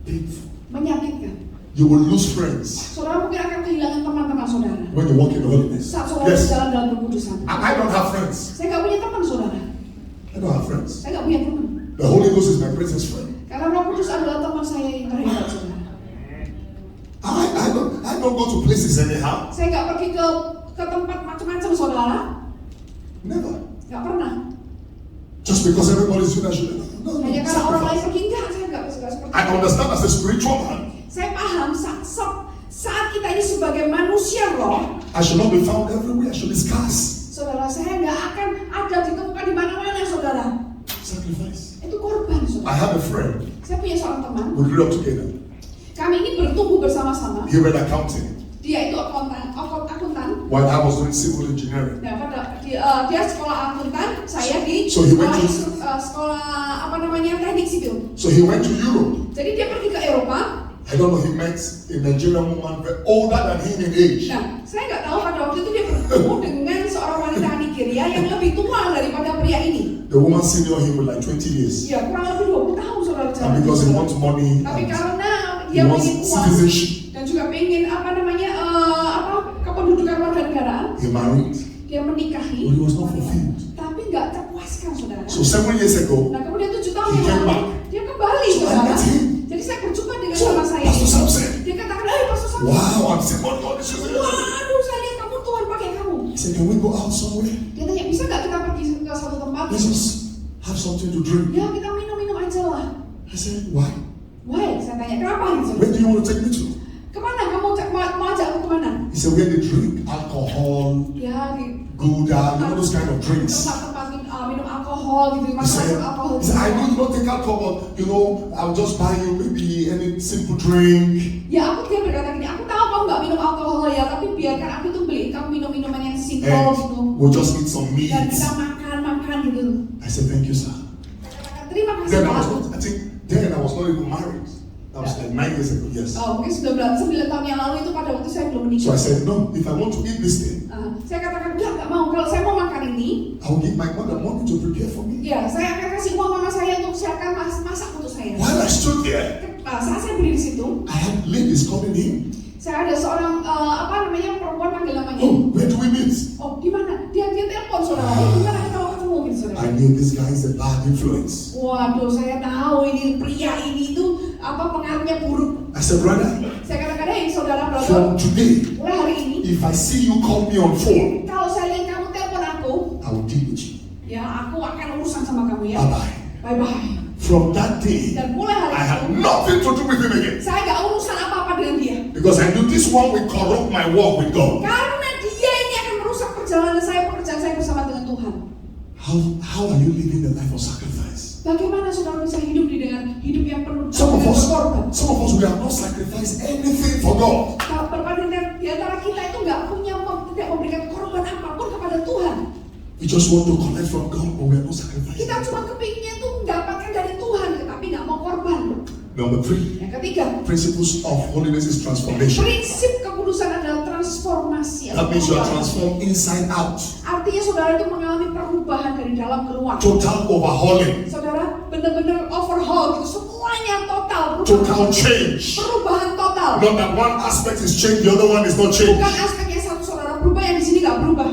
Painful. Menyakitkan. You will lose friends Saudara mungkin akan kehilangan teman-teman saudara when you walk in holiness. saat saudara Yes. berjalan dalam kekudusan. I don't have friends. Saya nggak punya teman saudara. I don't have friends. Saya nggak punya teman. The Holy Ghost is my greatest friend. Karena Roh Kudus adalah teman saya yang terhebat saudara. I don't go to places anyhow. Saya nggak pergi ke tempat macam-macam saudara. Never. Nggak pernah. Just because everybody's doing that, should no. Hanya karena orang lain Sacrifice. pergi, enggak, saya nggak seperti I understand as a spiritual man, Saya paham saat kita ini sebagai manusia roh, I should not be found everywhere. I should be scarce. saudara, saya nggak akan ada ditemukan di mana-mana saudara. Sacrifice. Itu korban I saudara. have a friend. Saya punya seorang teman. We grew up together. Kami ini bertumbuh bersama-sama. He read accounting Dia itu akuntan. while I was doing civil engineering. Nah, dia sekolah akuntan, saya di So he went to- sekolah teknik sipil. So he went to Europe. Jadi dia pergi ke Eropa. I don't know, he met a Nigerian woman very older than him in age. Nah, saya nggak tahu pada waktu itu dia bertemu dengan seorang wanita Nigeria yang lebih tua daripada pria ini. The woman senior him with like 20 years. Ya, kurang lebih 20 tahun saudara. And because he wants money Tapi and karena he dia wants ingin uang citizenship, dan juga ingin kependudukan warga negaraan, he married. dia menikahi. But he was not fulfilled. Tapi nggak terpuaskan saudara. So 7 years ago, Nah kemudian 7 tahun He yang came lalu back. dia kembali So I saudara. met him. Jadi saya berjumpa dengan So sama saya. Pastor Sam said, Dia katakan, Pastor Sam. wow, I'm saying, what God is using. Waduh, saya lihat kamu Tuhan pakai kamu. He said, can we go out somewhere? Dia tanya, bisa nggak kita pergi ke satu tempat? Let's just have something to drink. Ya kita minum aja lah. I said, why? Why? Saya tanya, kenapa gitu? Where do you want to take me to? Kemana? Kamu mau ajak aku kemana? He said, where they drink alcohol, Ya di Gouda, you know those kind of drinks. tempat-tempat minum alkohol gitu, He said, masuk alkohol. I know you don't take alcohol, but you know, I'll just buy you maybe any simple drink. Ya dia berkata gini, aku tahu kamu nggak minum alkohol ya, tapi biarkan aku tuh beli kamu minum minuman yang simple gitu. And we'll just eat some meat. Dan kita makan gitu. I said, thank you, sir. Terima kasih Then I Pak. was not, I think, then I was not even married. That was like 9 years ago, yes. Oh, mungkin 9 tahun yang lalu itu pada waktu saya belum So I menikah. said, no, if I want to eat this thing, Saya katakan nggak mau. Kalau saya mau makan ini, I will give my mother money to prepare for me. ya saya akan kasih uang mama saya untuk siapkan masak untuk saya. While I stood there, Saat saya berdiri di situ, I had ladies calling him. saya ada seorang perempuan panggil namanya. Oh, where do we meet? Oh, di mana? Dia telepon saudara. Di mana kita mau ketemu gitu saudara? I knew this guy is a bad influence. Waduh, saya tahu ini pria ini tuh pengaruhnya buruk. I said, brother, Saya katakan, saudara brother, from today, mulai hari ini, if I see you call me on phone, kalau saya lihat sama kamu ya. Bye-bye. Bye-bye. From that day, Dan mulai hari I had itu, nothing to do with him again. saya gak urusan apa-apa dengan dia. Because I knew this one will corrupt my walk with God. Karena dia ini akan merusak perjalanan saya, pekerjaan saya bersama dengan Tuhan. How are you living the life of sacrifice? Bagaimana saudara bisa hidup dengan hidup yang penuh Some of berkorban? us, we have not sacrificed anything for God. Kalau perbandingan di antara kita itu nggak tidak memberikan korban apapun kepada Tuhan. We just want to collect from God, but we are not sacrificing. Kita cuma kepinginnya itu mendapatkan dari Tuhan, tapi nggak mau korban. Number 3, Yang ketiga, principles of holiness is transformation. prinsip kekudusan adalah transformasi. That means you are transformed inside out. Artinya saudara itu mengalami perubahan dari dalam keluar. Total overhauling. Saudara benar-benar overhaul gitu, semuanya total berubah. Total change. Perubahan total. Not that one aspect is changed, the other one is not changed. Bukan aspek yang satu saudara berubah, yang di sini nggak berubah.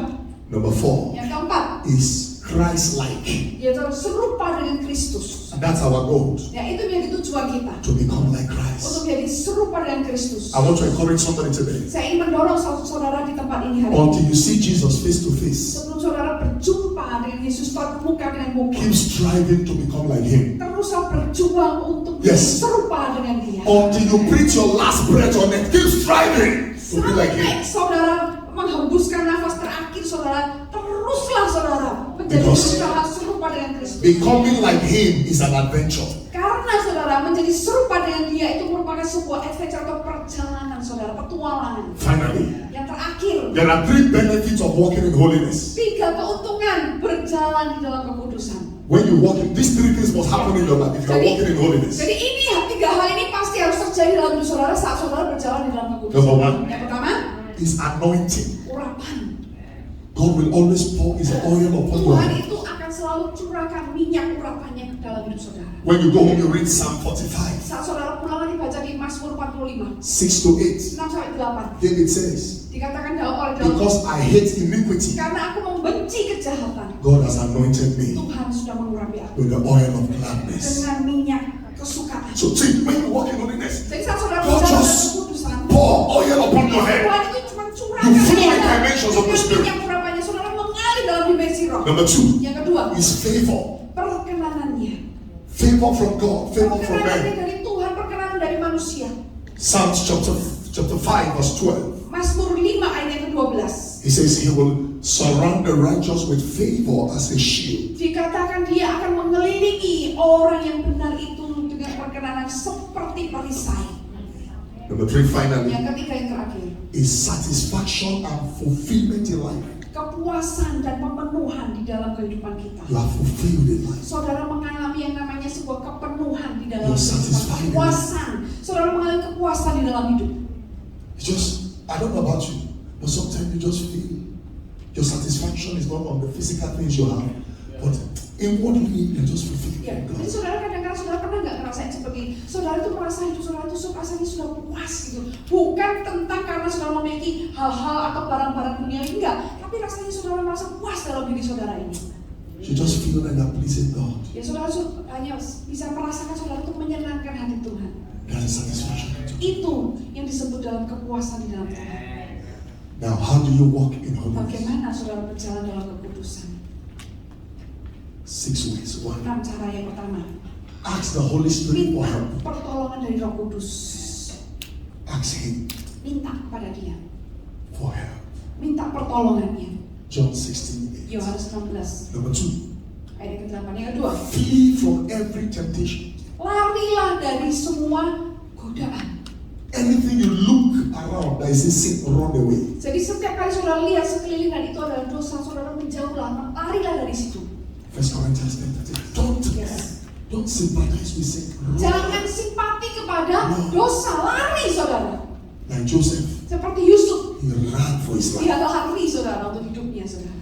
Number 4 Yang keempat, is Christ-like. yaitu serupa dengan Kristus. And that's our goal, Ya itu menjadi tujuan kita, to become like untuk Christ. menjadi serupa dengan Kristus. I want to encourage somebody today. Saya ingin mendorong saudara di tempat ini hari ini. Until you see Jesus face to face, Sebelum saudara berjumpa dengan Yesus muka dengan muka, keep striving to become like Him. teruslah berjuang untuk Yes. serupa dengan Dia. Until you breathe your last breath on it, keep striving to be like Sampai Him. saudara menghembuskan nafas terakhir saudara, teruslah saudara menjadi Because berusaha serupa dengan Kristus. becoming like Him is an adventure. Karena saudara menjadi serupa dengan Dia itu merupakan sebuah adventure atau perjalanan saudara, petualangan. Finally, Yang terakhir, there are 3 benefits of walking in holiness. 3 keuntungan berjalan di dalam kekudusan. When you walk in, these 3 things must happen in your life if you are walking in holiness. Jadi ini 3 hal ini pasti harus terjadi dalam hidup saudara saat saudara berjalan di dalam kekudusan. Number 1 Yang pertama, is anointing. urapan. God will always pour His oil upon your Tuhan head. itu akan selalu curahkan minyak urapannya ke dalam hidup saudara. When you go home, you read Psalm 45, Saat saudara pulang dibaca di Mazmur 45, 6 to 8. 6-8. David says, Dikatakan oleh Daud, because I hate iniquity, karena aku membenci kejahatan, God has anointed me Tuhan sudah mengurapi aku with the oil of gladness. dengan minyak kesukaan. So see, when you walk in holiness, Jadi saat saudara God berjalan just dalam kekudusan, pour oil upon your head. Tuhan itu cuma curahkan You flow in minyak dimensions of the Spirit. minyak urapannya, saudara mengalir dalam dimensi roh. Number 2 Yang kedua, is favor. perkenanannya. Favor from God, favor from Perkenanannya men. dari Tuhan, perkenanan dari manusia. Psalms chapter 5 verse 12. Mazmur 5 ayat yang ke-12. He says He will surround the righteous with favor as a shield. Dikatakan Dia akan mengelilingi orang yang benar itu dengan perkenanan seperti perisai. Number 3 finally Yang ketiga, yang terakhir, is satisfaction and fulfillment in life. kepuasan dan pemenuhan di dalam kehidupan kita. You are fulfilled in life. Saudara mengalami yang namanya sebuah kepenuhan di dalam You're kehidupan, satisfied. kepuasan. Saudara mengalami kepuasan di dalam hidup. It's just, I don't know about you, but sometimes you just feel your satisfaction is not on the physical things you have, but inwardly you're just fulfilled. Ya, jadi saudara kadang-kadang saudara pernah nggak ngerasain seperti saudara itu merasa hidup saudara itu rasanya sudah puas gitu. Bukan tentang karena saudara memiliki hal-hal atau barang-barang dunia, enggak, tapi rasanya saudara merasa puas dalam diri saudara ini. You just feel like you're pleasing God. Ya saudara hanya bisa merasakan saudara itu menyenangkan hati Tuhan. That is satisfaction. Itu yang disebut dalam kepuasan di dalam Tuhan. Now, how do you walk in holiness? Bagaimana saudara berjalan dalam kekudusan? 6 ways. 1. 6 cara. Yang pertama, Ask the Holy Spirit for minta help. pertolongan dari Roh Kudus. Ask Him Minta kepada Dia, for help. minta pertolongannya. John 16:8. Yohanes 16 Number 2. ayat ke-8. Yang kedua, Flee from every temptation. larilah dari semua godaan. Anything you look around that is a sin, run away. Jadi setiap kali saudara lihat sekeliling dan itu adalah dosa, saudara menjauhlah, larilah dari situ. 1 Corinthians 10:13. Don't sympathize with sin. Run. Jangan simpati kepada dosa, lari saudara. Like Joseph, Seperti Yusuf, he ran for his life. dia lari saudara untuk hidupnya saudara.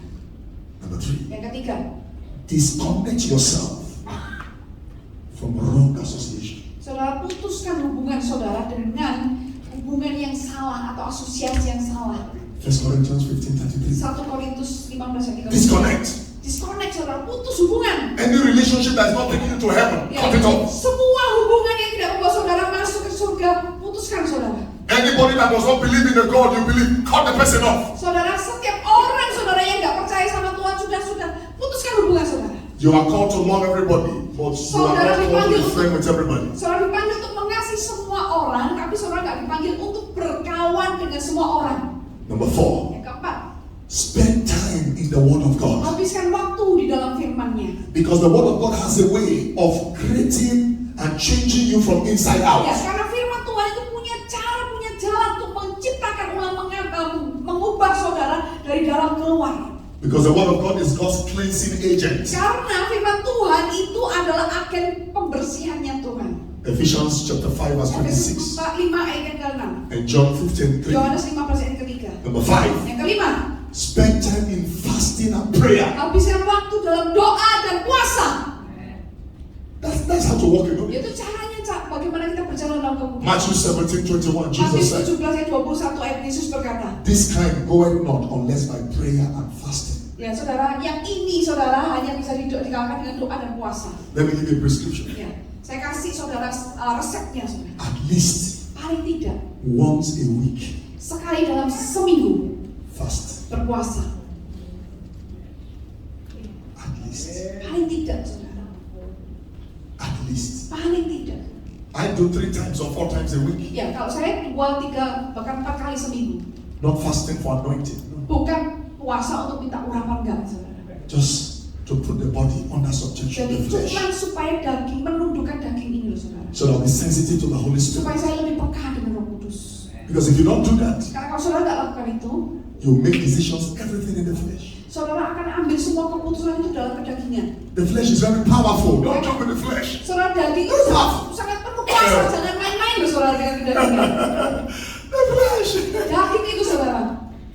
Number 3. Yang ketiga, Disconnect yourself from wrong association. saudara putuskan hubungan saudara dengan hubungan yang salah atau asosiasi yang salah. 1 Corinthians 15:33. 1 Korintus 15 ayat 13. Disconnect. Disconnect saudara, putus hubungan. Any relationship that is not taking you to heaven, Ya, cut it off. semua hubungan yang tidak membawa saudara masuk ke surga, putuskan saudara. Anybody that does not believe in the God you believe, cut the person off. Saudara, setiap orang saudara yang nggak percaya sama Tuhan sudah putuskan hubungan saudara. You are called to love everybody, but you are not called to be friend with everybody. Saudara dipanggil untuk mengasihi semua orang, tapi saudara nggak dipanggil untuk berkawan dengan semua orang. Number 4, Yang keempat, spend time in the Word of God. habiskan waktu di dalam firman-Nya. Because the Word of God has a way of creating and changing you from inside out. Ya, karena firman Tuhan itu punya cara, punya jalan untuk menciptakan mengubah saudara dari dalam keluar. Because the Word of God is God's cleansing agent. Karena firman Tuhan itu adalah agen pembersihannya Tuhan. Ephesians chapter 5 verse Efesus 26 5 ayat yang ke-6. and John 15:3. Yohanes 15 ayat ke-3. Number 5, Yang kelima, spend time in fasting and prayer. habiskan waktu dalam doa dan puasa. That's how to walk in it. Itu caranya, bagaimana kita berjalan dalam kemudian. Matthew 17:21, Matius Jesus said, 17 ayat 21 ayat Yesus berkata, this kind goeth not unless by prayer and fasting. ya saudara, yang ini saudara hanya bisa dikalahkan dengan doa dan puasa. Let me give you a prescription. Ya, saya kasih saudara resepnya saudara. At least Paling tidak once a week, sekali dalam seminggu fast. berpuasa. At least. Paling tidak saudara. At least. Paling tidak. I do 3 times or 4 times a week. Ya, kalau saya 2, 3, bahkan 4 kali seminggu. Not fasting for anointing. No. Bukan puasa untuk minta urapan, enggak saudara. Just to put the body under subjection to Jadi the flesh. cuma supaya daging, menundukkan daging ini loh saudara. So that I'll be sensitive to the Holy Supaya Spirit. saya lebih peka dengan Roh Kudus. Because if you don't do that, Karena kalau saudara nggak lakukan itu, you make decisions, everything in the flesh. saudara akan ambil semua keputusan itu dalam kedagingan. The flesh is very powerful. Don't joke with the flesh. Saudara, daging itu sangat penuh kuasa. Jangan main-main loh saudara dengan kedagingan. The flesh. Daging itu saudara.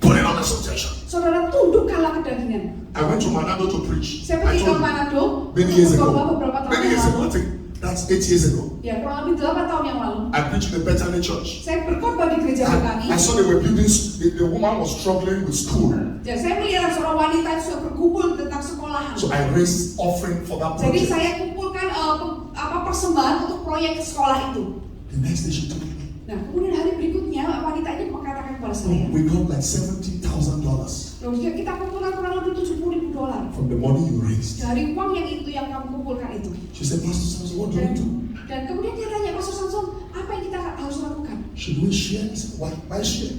Put it under subjection. Saudara tunduk kalah kedagingan. I went to Manado to preach. Saya I pergi ke told you, Manado many years ago. beberapa tahun Many yang years ago. I lalu. think that's 8 years ago. Ya, kurang lebih 8 tahun yang lalu. I preached in the Bethany Church. Saya berkhotbah di gereja kami. I saw they were building. The woman was struggling with school. Ya, saya melihat seorang wanita yang sudah berkumpul tentang sekolahan. So I raised offering for that Jadi project. saya kumpulkan persembahan untuk proyek sekolah itu. The next day she told me, Nah, kemudian hari berikutnya wanita ini mengatakan kepada saya, we got like $70,000 "Loh, kita kumpulkan kurang lebih $70,000 from the money you raised. dari uang yang kamu kumpulkan itu." She said, Pastor Samson, what do we do? Dan kemudian dia tanya, "Pastor Samson, apa yang kita harus lakukan? Should we share? I said, why share?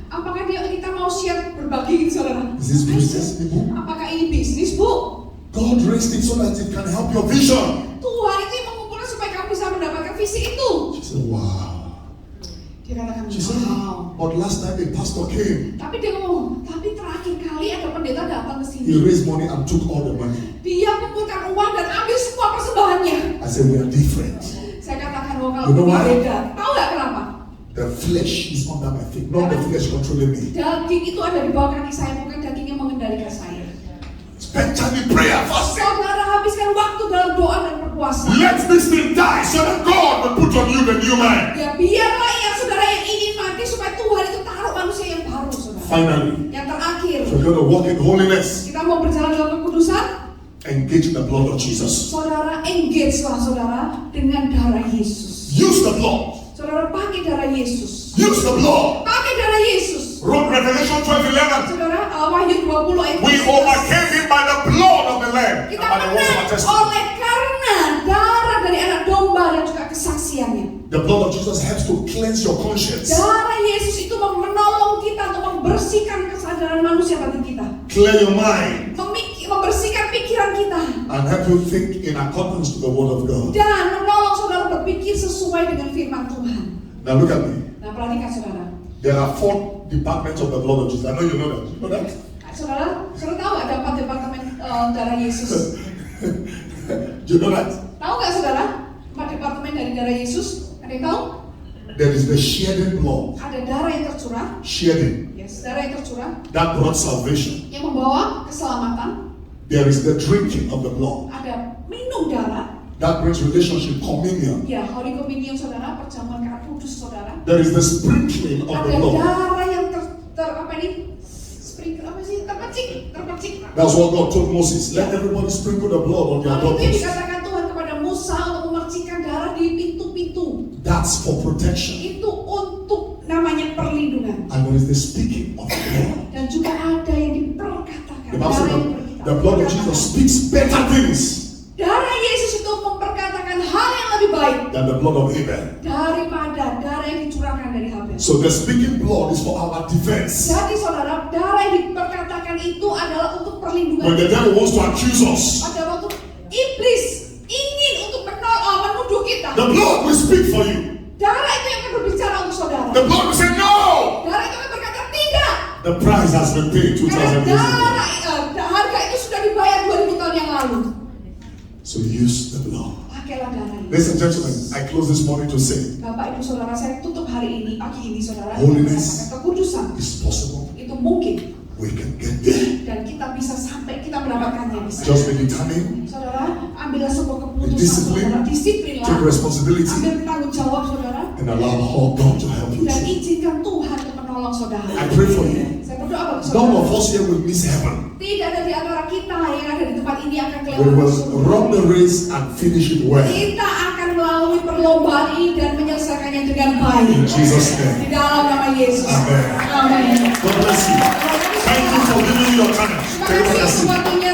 Apakah kita mau share berbagi gitu, saudara? Is this business, Ibu? Apakah ini bisnis, Bu? God raised it so that it can help your vision. Tuhan itu yang mengumpulkan supaya kamu bisa mendapatkan visi itu." She said, wow. Dia katakan, She said, "Wow." but last time a pastor came. Tapi dia ngomong, "Tapi terakhir kali ada pendeta datang ke He sini. raised money and took all the money. Dia kumpulkan uang dan ambil semua persembahannya." I said, we are different. Saya katakan, "Oh, kalau You know why? beda." Tahu nggak kenapa? The flesh is under my feet, not the flesh controlling me. Daging itu ada di bawah kaki saya, bukan daging yang mengendalikan saya. Spend time in prayer, fasting. Saudara habiskan waktu dalam doa dan berpuasa. Let this thing die so that God will put on you the new man. Ya, biarlah yang saudara yang ingin mati supaya Tuhan itu taruh manusia yang baru, saudara. Finally, Yang terakhir, if you're going to walk in holiness, kita mau berjalan dalam kekudusan. engage in the blood of Jesus. Saudara engage lah saudara dengan darah Yesus. Use the blood. Saudara pakai darah Yesus. Use the blood. Pakai darah Yesus. Revelation 12:11. Saudara, Wahyu 20 ayat We 11. overcame him by the blood of the Lamb and Kita by the words of our menang testimony. oleh karena darah dari anak domba dan juga kesaksiannya. The blood of Jesus helps to cleanse your conscience, Darah Yesus itu menolong kita untuk membersihkan kesadaran manusia bagi kita. clear your mind, Membersihkan pikiran kita. and help you think in accordance to the word of God. Dan menolong saudara berpikir sesuai dengan firman Tuhan. Now look at me. Nah, perhatikan saudara. There are 4 departments of the blood of Jesus. I know you know that. You know that? Nah, saudara tahu ada 4 departemen darah Yesus? Do you know that? Tahu nggak saudara? 4 departemen dari darah Yesus. Ada yang tahu? There is the shedding blood. Ada darah yang tercurah. Shedding. Yes, darah yang tercurah That brought salvation. yang membawa keselamatan. There is the drinking of the blood. Ada minum darah. That brings relationship, communion. Ya, Holy Communion saudara, perjamuan darah kudus saudara. There is the sprinkling of the Ada blood. darah yang apa ini? Sprinkle apa sih? Terpercik. That's what God told Moses. Let everybody sprinkle the blood on their Itu yang doorposts. dikatakan Tuhan kepada Musa untuk memercikkan darah di pintu-pintu. That's for protection. Itu untuk namanya perlindungan. And there is the speaking of the blood. Dan juga ada yang diperkatakan. The Bible said Darah yang that The blood of Jesus speaks better things Darah Yesus itu memperkatakan hal yang lebih baik than the blood of Abel. daripada darah yang dicurahkan dari Habel. So the speaking blood is for our defense. Jadi saudara, darah yang diperkatakan itu adalah untuk perlindungan. When the devil wants to accuse us, Pada waktu iblis ingin untuk menuduh kita, the blood will speak for you. darah itu yang akan berbicara untuk saudara. The blood will say no. Darah itu akan berkata tidak. The price has been paid 2,000 Karena years ago. harga itu sudah dibayar 2000 tahun yang lalu. So use the blood. Pakailah darah ini. Ladies and gentlemen, I close this morning to say, Bapak Ibu Saudara, saya tutup hari ini, pagi ini saudara, Holiness. dengan kekudusan it's possible. itu mungkin We can get there. dan kita bisa sampai kita mendapatkannya bisa. Just be determined. Saudara, ambillah sebuah keputusan, Discipline. saudara, disiplinlah, Take responsibility. ambil tanggung jawab saudara, And allow God to help you. dan izinkan Tuhan untuk menolong saudara. I pray for you. Saya berdoa bagi None saudara. of us here will miss heaven. Tidak ada di antara kita yang ada di tempat ini akan We kelewatan will surga. run the race and finish it well. Kita akan melalui perlombaan ini dan menyelesaikannya dengan baik. In Jesus' name. Di dalam nama Yesus. Amen. Amin. God bless you. Thank you for giving me your time. Terima kasih untuk waktunya